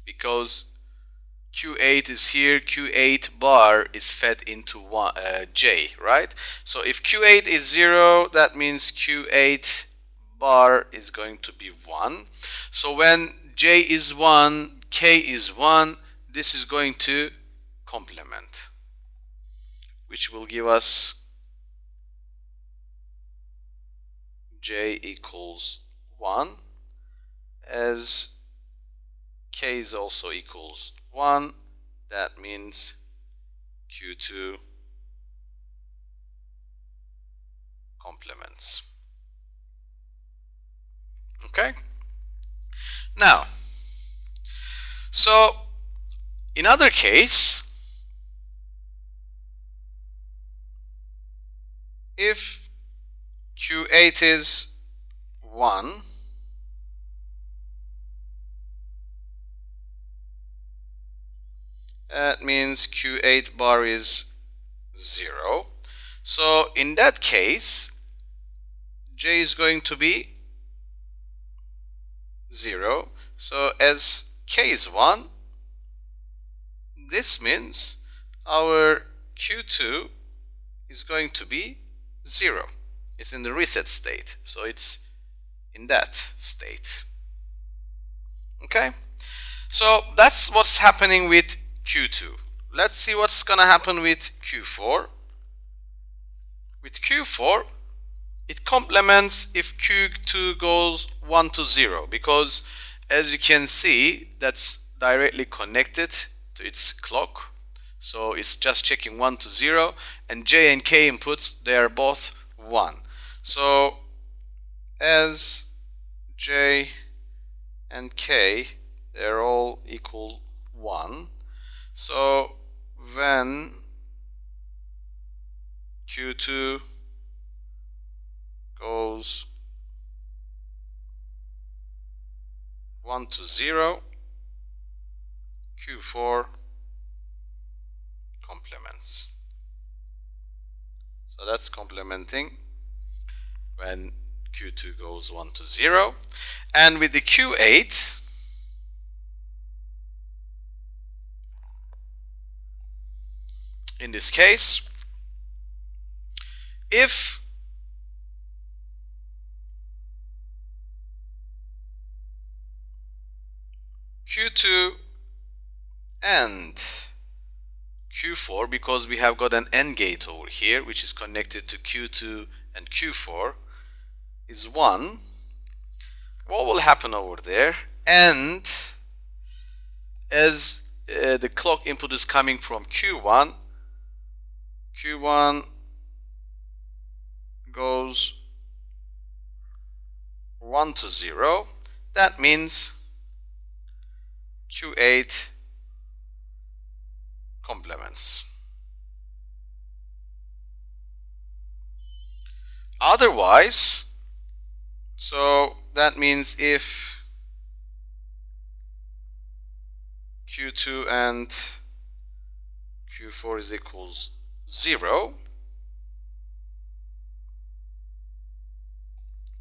because Q8 is here, Q8 bar is fed into J, right? So if Q8 is 0, that means Q8 bar is going to be 1. So when J is 1, K is 1, this is going to complement, which will give us J equals 1, as K is also equals 1. That means Q2 complements. Okay? Now, so in other case, if Q8 is 1, that means Q8 bar is 0. So in that case, J is going to be 0. So as K is 1, this means our Q2 is going to be 0. It's in the reset state, so it's in that state. Okay? So that's what's happening with Q2. Let's see what's gonna happen with Q4. With Q4, it complements if Q2 goes 1 to 0, because as you can see, that's directly connected to its clock. So it's just checking 1 to 0, and J and K inputs, they are both 1. So as J and K, they're all equal 1. So when Q2 goes 1 to 0, Q4 complements. So that's complementing when Q2 goes 1 to 0. And with the Q8, in this case, if Q2 and Q4, because we have got an AND gate over here which is connected to Q2 and Q4, is 1, what will happen over there? And as the clock input is coming from Q1, Q1 goes 1 to 0, that means Q8 complements. Otherwise, so that means if Q2 and Q4 is equals 0,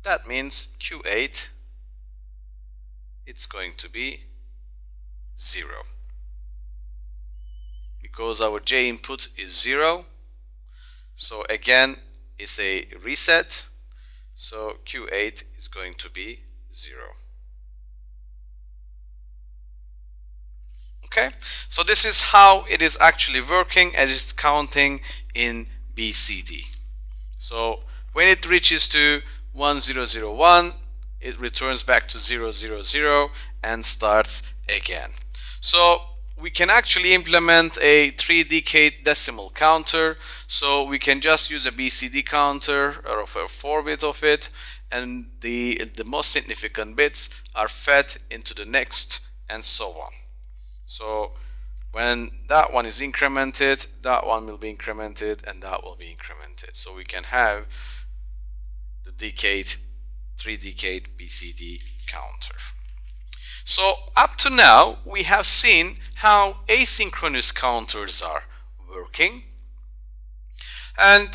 that means Q8, it's going to be 0, because our J input is 0. So again, it's a reset, so Q8 is going to be 0. Okay, so this is how it is actually working, as it's counting in BCD. So when it reaches to 1001, it returns back to 000 and starts again. So we can actually implement a 3-decade decimal counter. So we can just use a BCD counter or a 4-bit of it, and the most significant bits are fed into the next, and so on. So when that one is incremented, that one will be incremented, and that will be incremented. So we can have the 3-decade BCD counter. So up to now, we have seen how asynchronous counters are working. And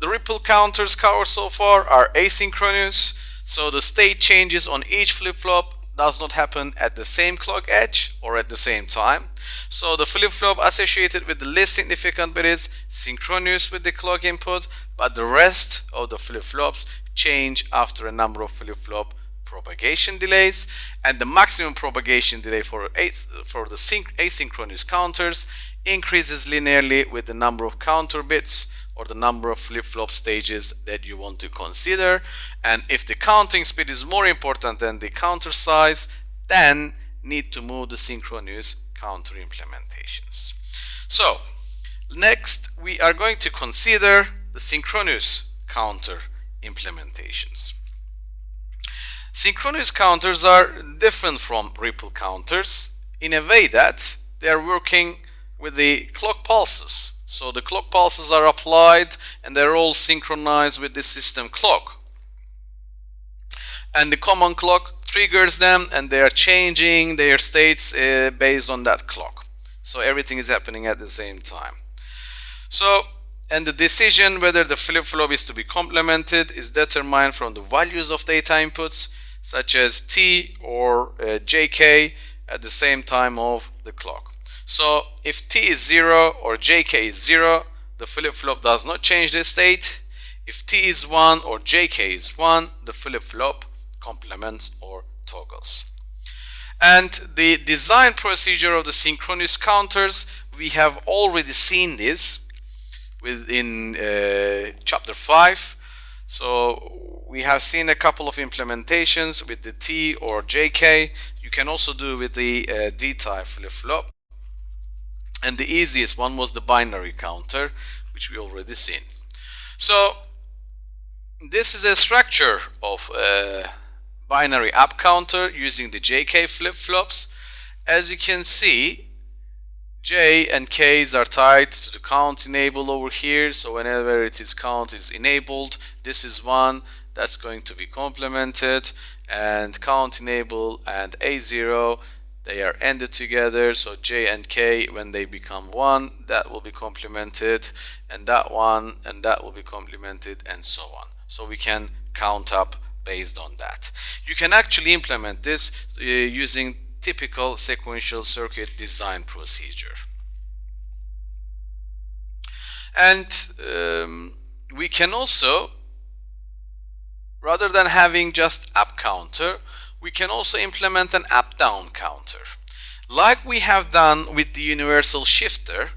the ripple counters covered so far are asynchronous. So the state changes on each flip-flop does not happen at the same clock edge or at the same time. So the flip-flop associated with the least significant bit is synchronous with the clock input, but the rest of the flip-flops change after a number of flip-flop propagation delays, and the maximum propagation delay for the asynchronous counters increases linearly with the number of counter bits or the number of flip-flop stages that you want to consider. And if the counting speed is more important than the counter size, then need to move the synchronous counter implementations. So next we are going to consider the synchronous counter implementations. Synchronous counters are different from ripple counters in a way that they are working with the clock pulses. So the clock pulses are applied and they're all synchronized with the system clock. And the common clock triggers them and they are changing their states based on that clock. So everything is happening at the same time. So, and the decision whether the flip-flop is to be complemented is determined from the values of data inputs, such as T or JK at the same time of the clock. So if T is 0 or JK is 0, the flip-flop does not change the state. If T is 1 or JK is 1, the flip-flop complements or toggles. And the design procedure of the synchronous counters, we have already seen this. within chapter 5. So we have seen a couple of implementations with the T or JK. You can also do with the D-type flip-flop. And the easiest one was the binary counter, which we already seen. So this is a structure of binary up counter using the JK flip-flops. As you can see, J and K's are tied to the count enable over here. So whenever it is count is enabled, this is 1, that's going to be complemented, and count enable and A0, they are ended together. So J and K, when they become 1, that will be complemented, and that one and that will be complemented, and so on. So we can count up based on that. You can actually implement this using typical sequential circuit design procedure. And we can also, rather than having just up counter, we can also implement an up down counter, like we have done with the universal shifter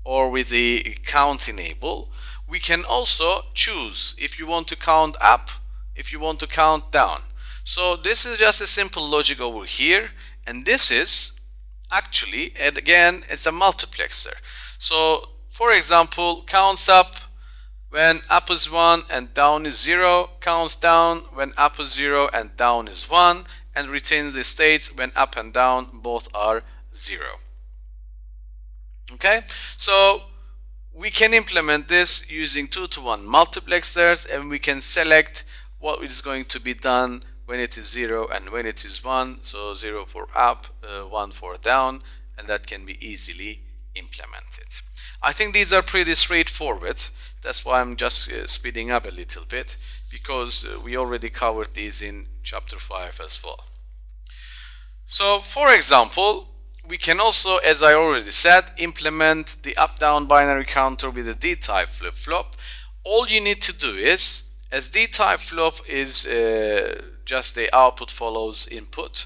or with the count enable. We can also choose if you want to count up, if you want to count down. So this is just a simple logic over here, and this is actually, and again, it's a multiplexer. So for example, counts up when up is 1 and down is 0, counts down when up is 0 and down is 1, and retains the states when up and down both are 0. Okay, so we can implement this using 2-to-1 multiplexers, and we can select what is going to be done when it is 0 and when it is 1. So 0 for up, 1 for down, and that can be easily implemented. I think these are pretty straightforward. That's why I'm just speeding up a little bit, because we already covered these in chapter 5 as well. So for example, we can also, as I already said, implement the up-down binary counter with a D-type flip-flop. All you need to do is, as D-type flip is just the output follows input,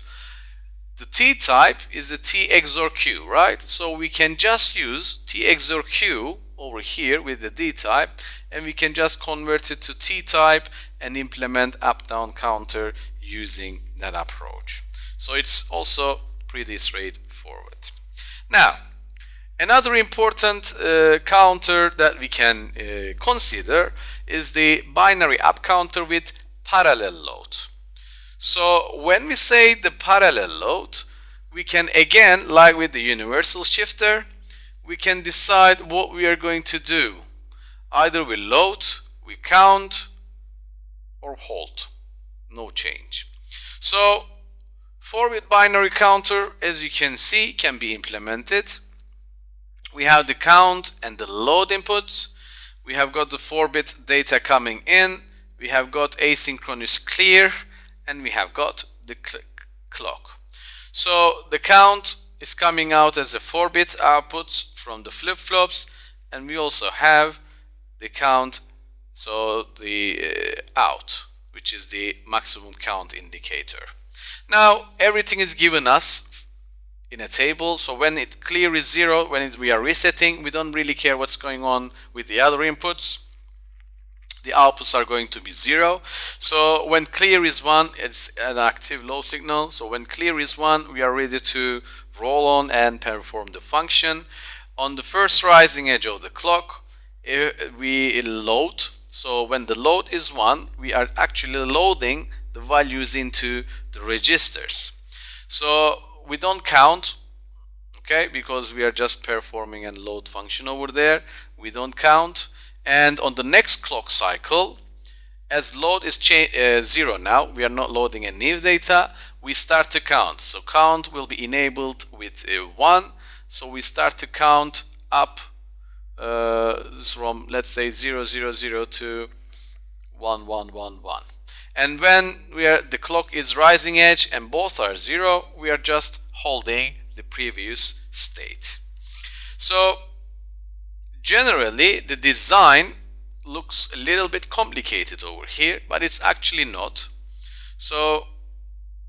the T-type is the T XOR Q, right? So we can just use T XOR Q over here with the D-type, and we can just convert it to T-type and implement up-down counter using that approach. So it's also pretty straightforward. Now, another important counter that we can consider is the binary up counter with parallel load. So when we say the parallel load, we can, again, like with the universal shifter, we can decide what we are going to do. Either we load, we count, or hold. No change. So with binary counter, as you can see, can be implemented. We have the count and the load inputs. We have got the 4-bit data coming in. We have got asynchronous clear, and we have got the clock. So the count is coming out as a 4-bit outputs from the flip-flops, and we also have the count, so the out, which is the maximum count indicator. Now everything is given us in a table, so when it clear is 0, we are resetting, we don't really care what's going on with the other inputs. The outputs are going to be 0. So when clear is 1, it's an active low signal. So when clear is 1, we are ready to roll on and perform the function. On the first rising edge of the clock, we load. So when the load is 1, we are actually loading the values into the registers. So we don't count, okay, because we are just performing a load function over there. We don't count. And on the next clock cycle, as load is 0 now, we are not loading any new data, we start to count. So count will be enabled with 1. So we start to count up from, let's say, 0, 0, 0 to 1, 1, 1, 1. And when the clock is rising edge and both are 0, we are just holding the previous state. So generally, the design looks a little bit complicated over here, but it's actually not. So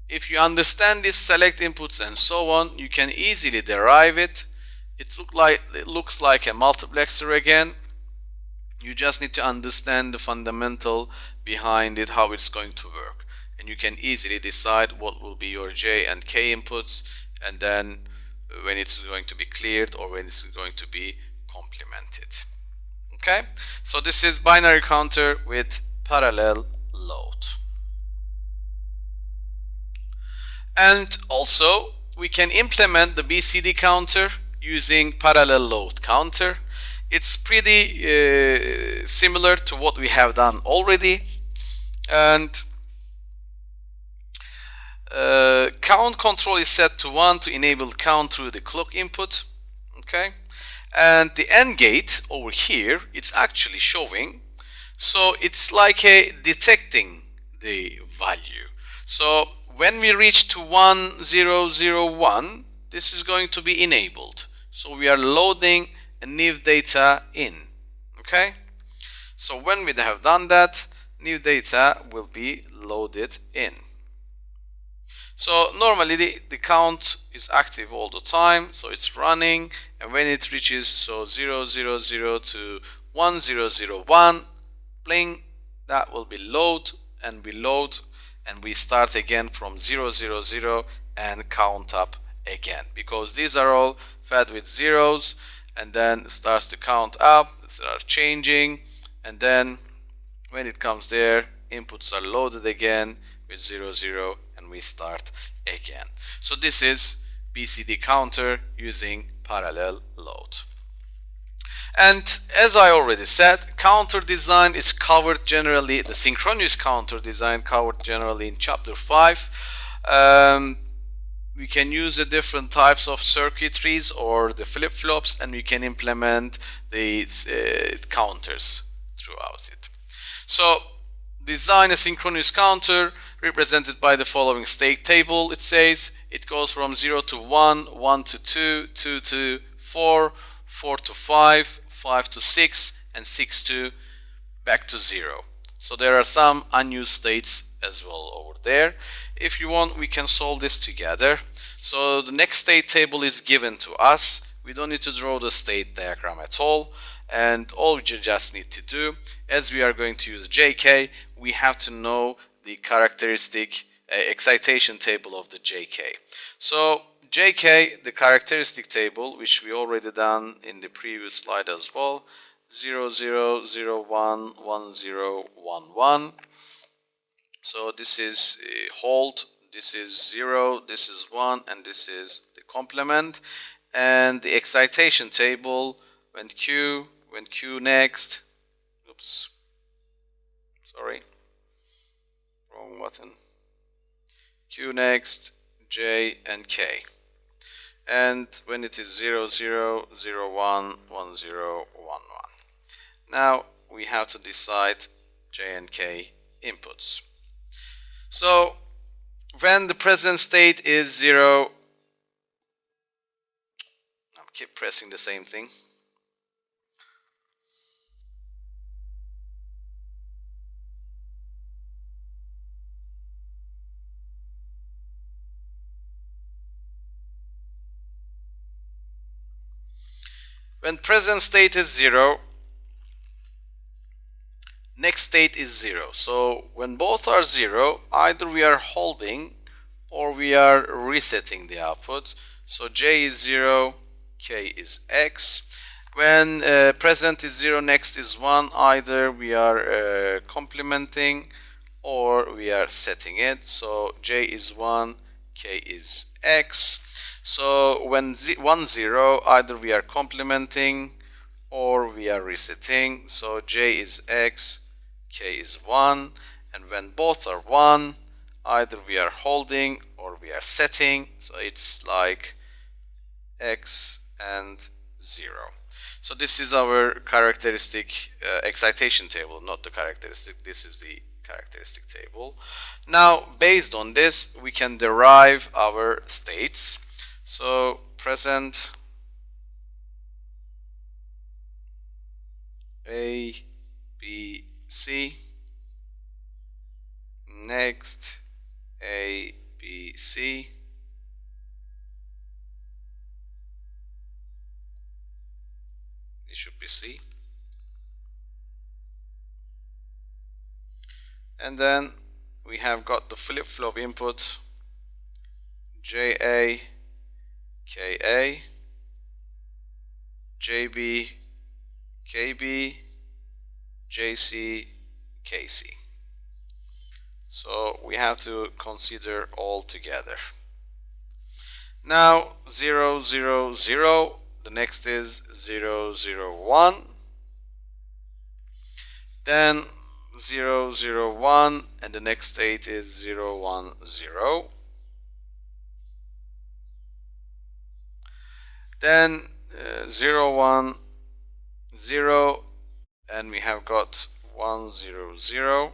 if you understand this select inputs and so on, you can easily derive it. It looks like a multiplexer again. You just need to understand the fundamental behind it, how it's going to work, and you can easily decide what will be your J and K inputs, and then when it's going to be cleared or when it's going to be complemented. Okay, so this is binary counter with parallel load. And also we can implement the BCD counter using parallel load counter. It's pretty similar to what we have done already, and count control is set to 1 to enable count through the clock input. Okay, and the AND gate over here, it's actually showing, so it's like a detecting the value. So when we reach to 1001, this is going to be enabled, so we are loading a new data in. Okay, so when we have done that, new data will be loaded in. So normally the count is active all the time, so it's running, and when it reaches 000 to 1001, bling, that will be load, and we load, and we start again from 000 and count up again, because these are all fed with zeros, and then starts to count up, start changing, and then when it comes there, inputs are loaded again with 000, and we start again. So this is BCD counter using parallel load. And as I already said, counter design is covered generally, the synchronous counter design covered generally in chapter 5. We can use the different types of circuitries or the flip-flops, and we can implement the counters throughout it. So design a synchronous counter represented by the following state table. It says it goes from 0 to 1, 1 to 2, 2 to 4, 4 to 5, 5 to 6, and 6 to back to 0. So there are some unused states as well over there. If you want, we can solve this together. So the next state table is given to us. We don't need to draw the state diagram at all, and all we just need to do, as we are going to use JK, we have to know the characteristic excitation table of the JK. So JK, the characteristic table, which we already done in the previous slide as well, 0 0 0 1 1 0 1 1. So this is hold, this is 0, this is 1, and this is the complement. And the excitation table, when Q next, oops, sorry, wrong button, Q next, J and K. And when it is 0 0 0 1 1 0 1 1. Now we have to decide J and K inputs. So when the present state is 0, I keep pressing the same thing. When present state is 0, next state is 0. So when both are 0, either we are holding or we are resetting the output. So J is 0, K is X. When present is 0, next is 1, either we are complementing or we are setting it. So J is 1, K is X. So when 1 0, either we are complementing or we are resetting. So J is X, K is 1, and when both are 1, either we are holding or we are setting. So it's like X and 0. So this is our characteristic excitation table, not the characteristic. This is the characteristic table. Now, based on this, we can derive our states. So present A, B, C. Next A, B, C. It should be C. And then we have got the flip-flop input JA, KA, JB, KB, JC, KC. So we have to consider all together. Now 0, 0, 0, the next is 0, 0, 1, then 0, 0, 1, and the next state is 0, 1, 0. Then 0, 1, 0, and we have got 1, 0, 0,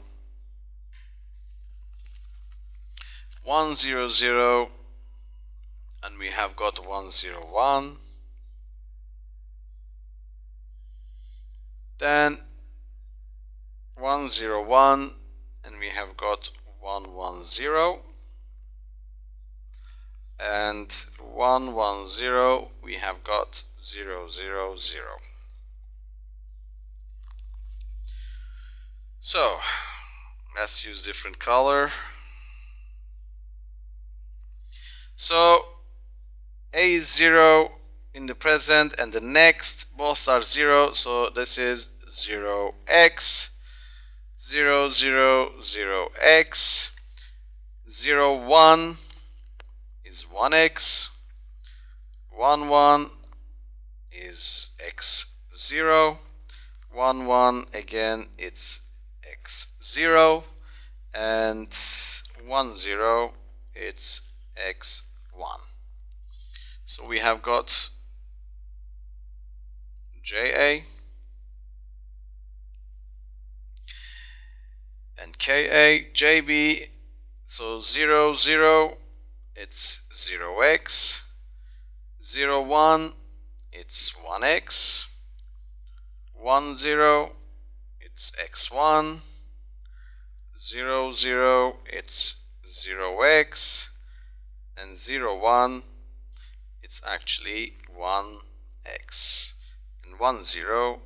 1, 0, 0, and we have got 1, 0, 1. Then 1, 0, 1, and we have got 1, 1, 0. And 1, 1, 0, we have got 0, 0, 0. So let's use different color. So A is 0 in the present, and the next both are 0, so this is 0x, 0, 0, 0x, 0, 1 is 1x, 1, 1 is x0, 1, 1 again it's x0, and 1, 0 it's x1. So we have got JA and KA, JB, so 0, 0 it's 0x, 0, 1 it's 1x, 1, 0 it's x1, 0, 0 it's 0x, and 0, 1 it's actually 1x, and 1, 0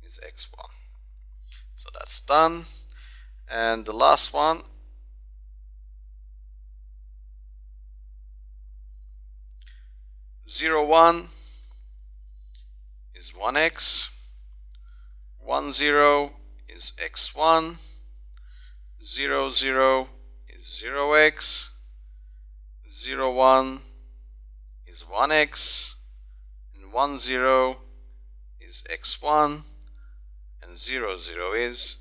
is x1. So that's done. And the last one, 0, 1 is 1x, 1, 0 is x1, 0, 0 is 0x, 0, 1 is 1x, and 1, 0 is x1, and 0, 0 is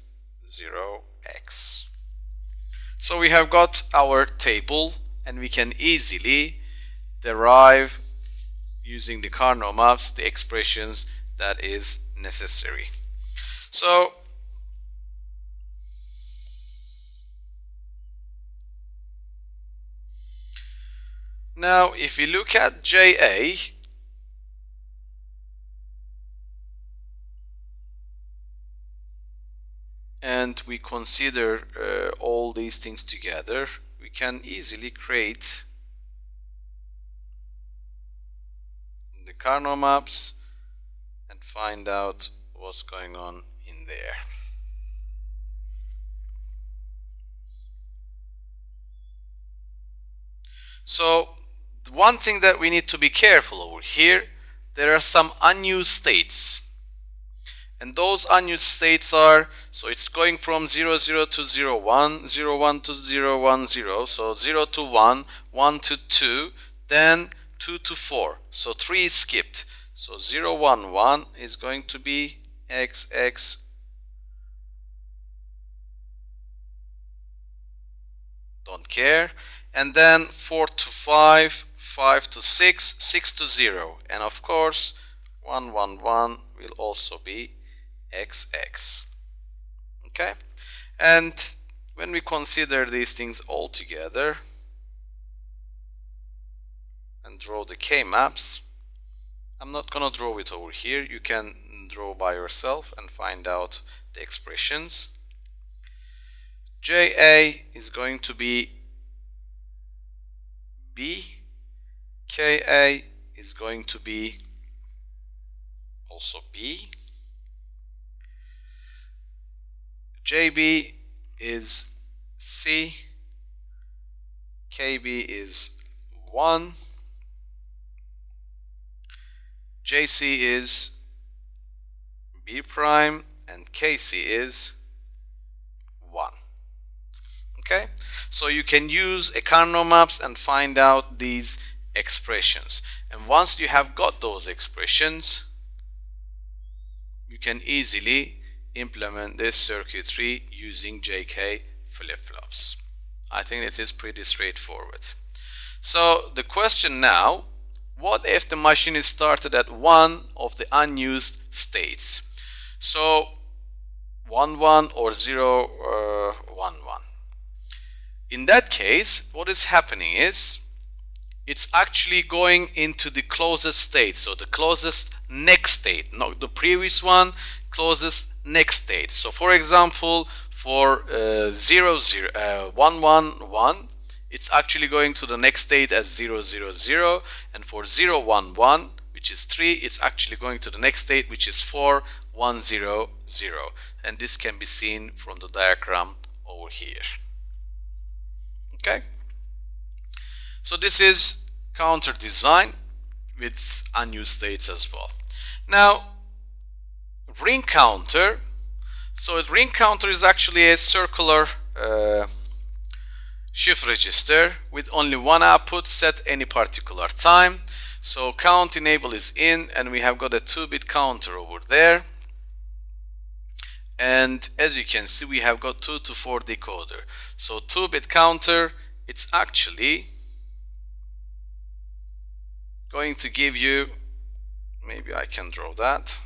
0x. So we have got our table, and we can easily derive using the Carnot maps the expressions that is necessary. So now if we look at JA, and we consider all these things together, we can easily create the Carnot maps and find out what's going on in there. So one thing that we need to be careful over here, there are some unused states. And those unused states are, so it's going from 0, 0 to 0, 1, 0, 1 to 0, 1, 0. So 0 to 1, 1 to 2, then 2 to 4. So 3 is skipped. So 0, 1, 1 is going to be x, x, don't care. And then 4 to 5, 5 to 6, 6 to 0. And of course, 1, 1, 1 will also be XX. Okay, and when we consider these things all together and draw the K maps, I'm not gonna draw it over here, you can draw by yourself and find out the expressions. JA is going to be B, KA is going to be also B, JB is C, KB is 1, JC is B prime, and KC is 1. Okay, so you can use Ecarno maps and find out these expressions, and once you have got those expressions, you can easily implement this circuitry using JK flip-flops. I think it is pretty straightforward. So the question now, what if the machine is started at one of the unused states? So 1 1 or 0 1 1. In that case, what is happening is it's actually going into the closest state, so the closest next state, not the previous one, closest next state. So for example, for 1 1 1, it's actually going to the next state as 0 0 0, and for 0 1 1, which is 3, it's actually going to the next state, which is 4 1 0 0, and this can be seen from the diagram over here. Okay, so this is counter design with unused states as well. Now, ring counter. So a ring counter is actually a circular shift register with only one output set any particular time. So count enable is in, and we have got a 2-bit counter over there. And as you can see, we have got 2 to 4 decoder. So 2-bit counter, it's actually going to give you, maybe I can draw that,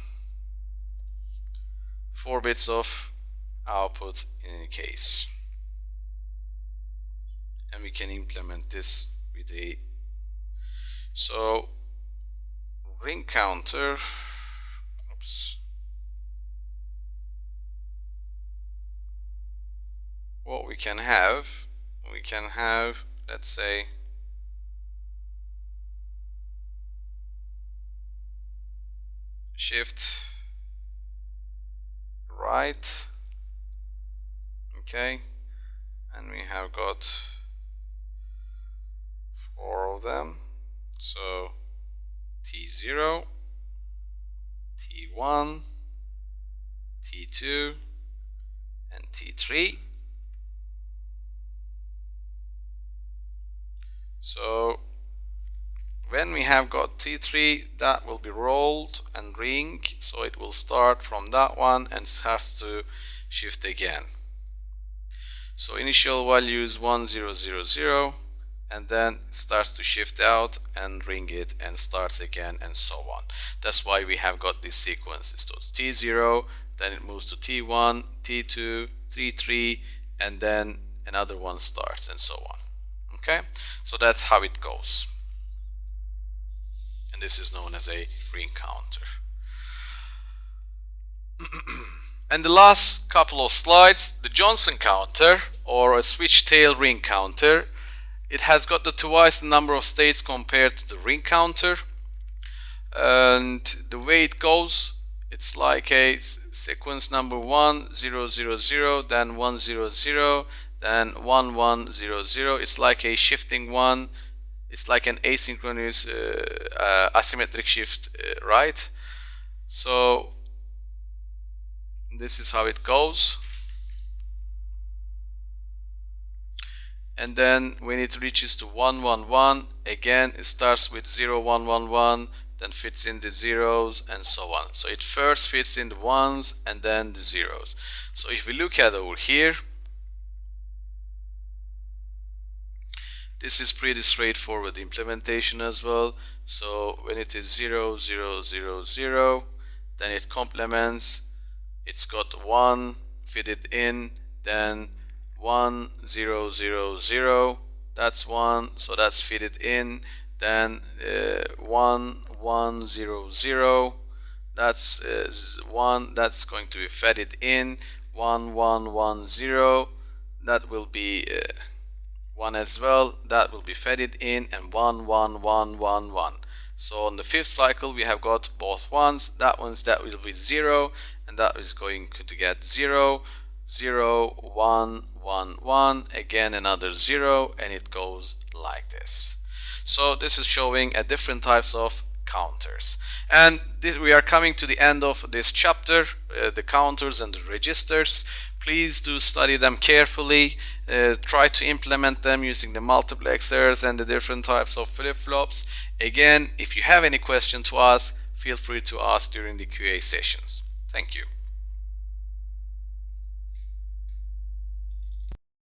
4 bits of output in any case. And we can implement this with a, so ring counter, oops, what we can have, let's say, shift right, okay, and we have got 4 of them, so T0, T1, T2, and T3. So when we have got T3, that will be rolled and ring, so it will start from that one and start to shift again. So initial value is 1 0 0 0, and then starts to shift out and ring it and starts again, and so on. That's why we have got these sequences. So it's T0, then it moves to T1, T2, T3, and then another one starts, and so on. Okay, so that's how it goes, and this is known as a ring counter. And the last couple of slides, the Johnson counter, or a switch tail ring counter. It has got the twice the number of states compared to the ring counter, and the way it goes, it's like a sequence number 1 0 0 0, then 1 0 0, then 1 1 0 0. It's like a shifting one. It's like an asynchronous asymmetric shift, right? So this is how it goes. And then when it reaches to 1 1 1, again it starts with 0 1 1 1, then fits in the zeros, and so on. So it first fits in the ones and then the zeros. So if we look at over here, this is pretty straightforward implementation as well. So when it is 0 0 0 0, then it complements. It's got 1 fitted in, then 1 0 0 0, that's 1, so that's fitted in, then 1 1 0 0, that's 1, that's going to be fitted in, 1 1 1 0, that will be 1 as well, that will be fitted in, and 1 1 1 1 1. So on the 5th cycle we have got both ones, that will be 0, and that is going to get 0 0 1 1 1, again another 0, and it goes like this. So this is showing a different types of counters, and we are coming to the end of this chapter, the counters and the registers. Please do study them carefully, try to implement them using the multiplexers and the different types of flip-flops. Again, if you have any question to ask, feel free to ask during the QA sessions. Thank you.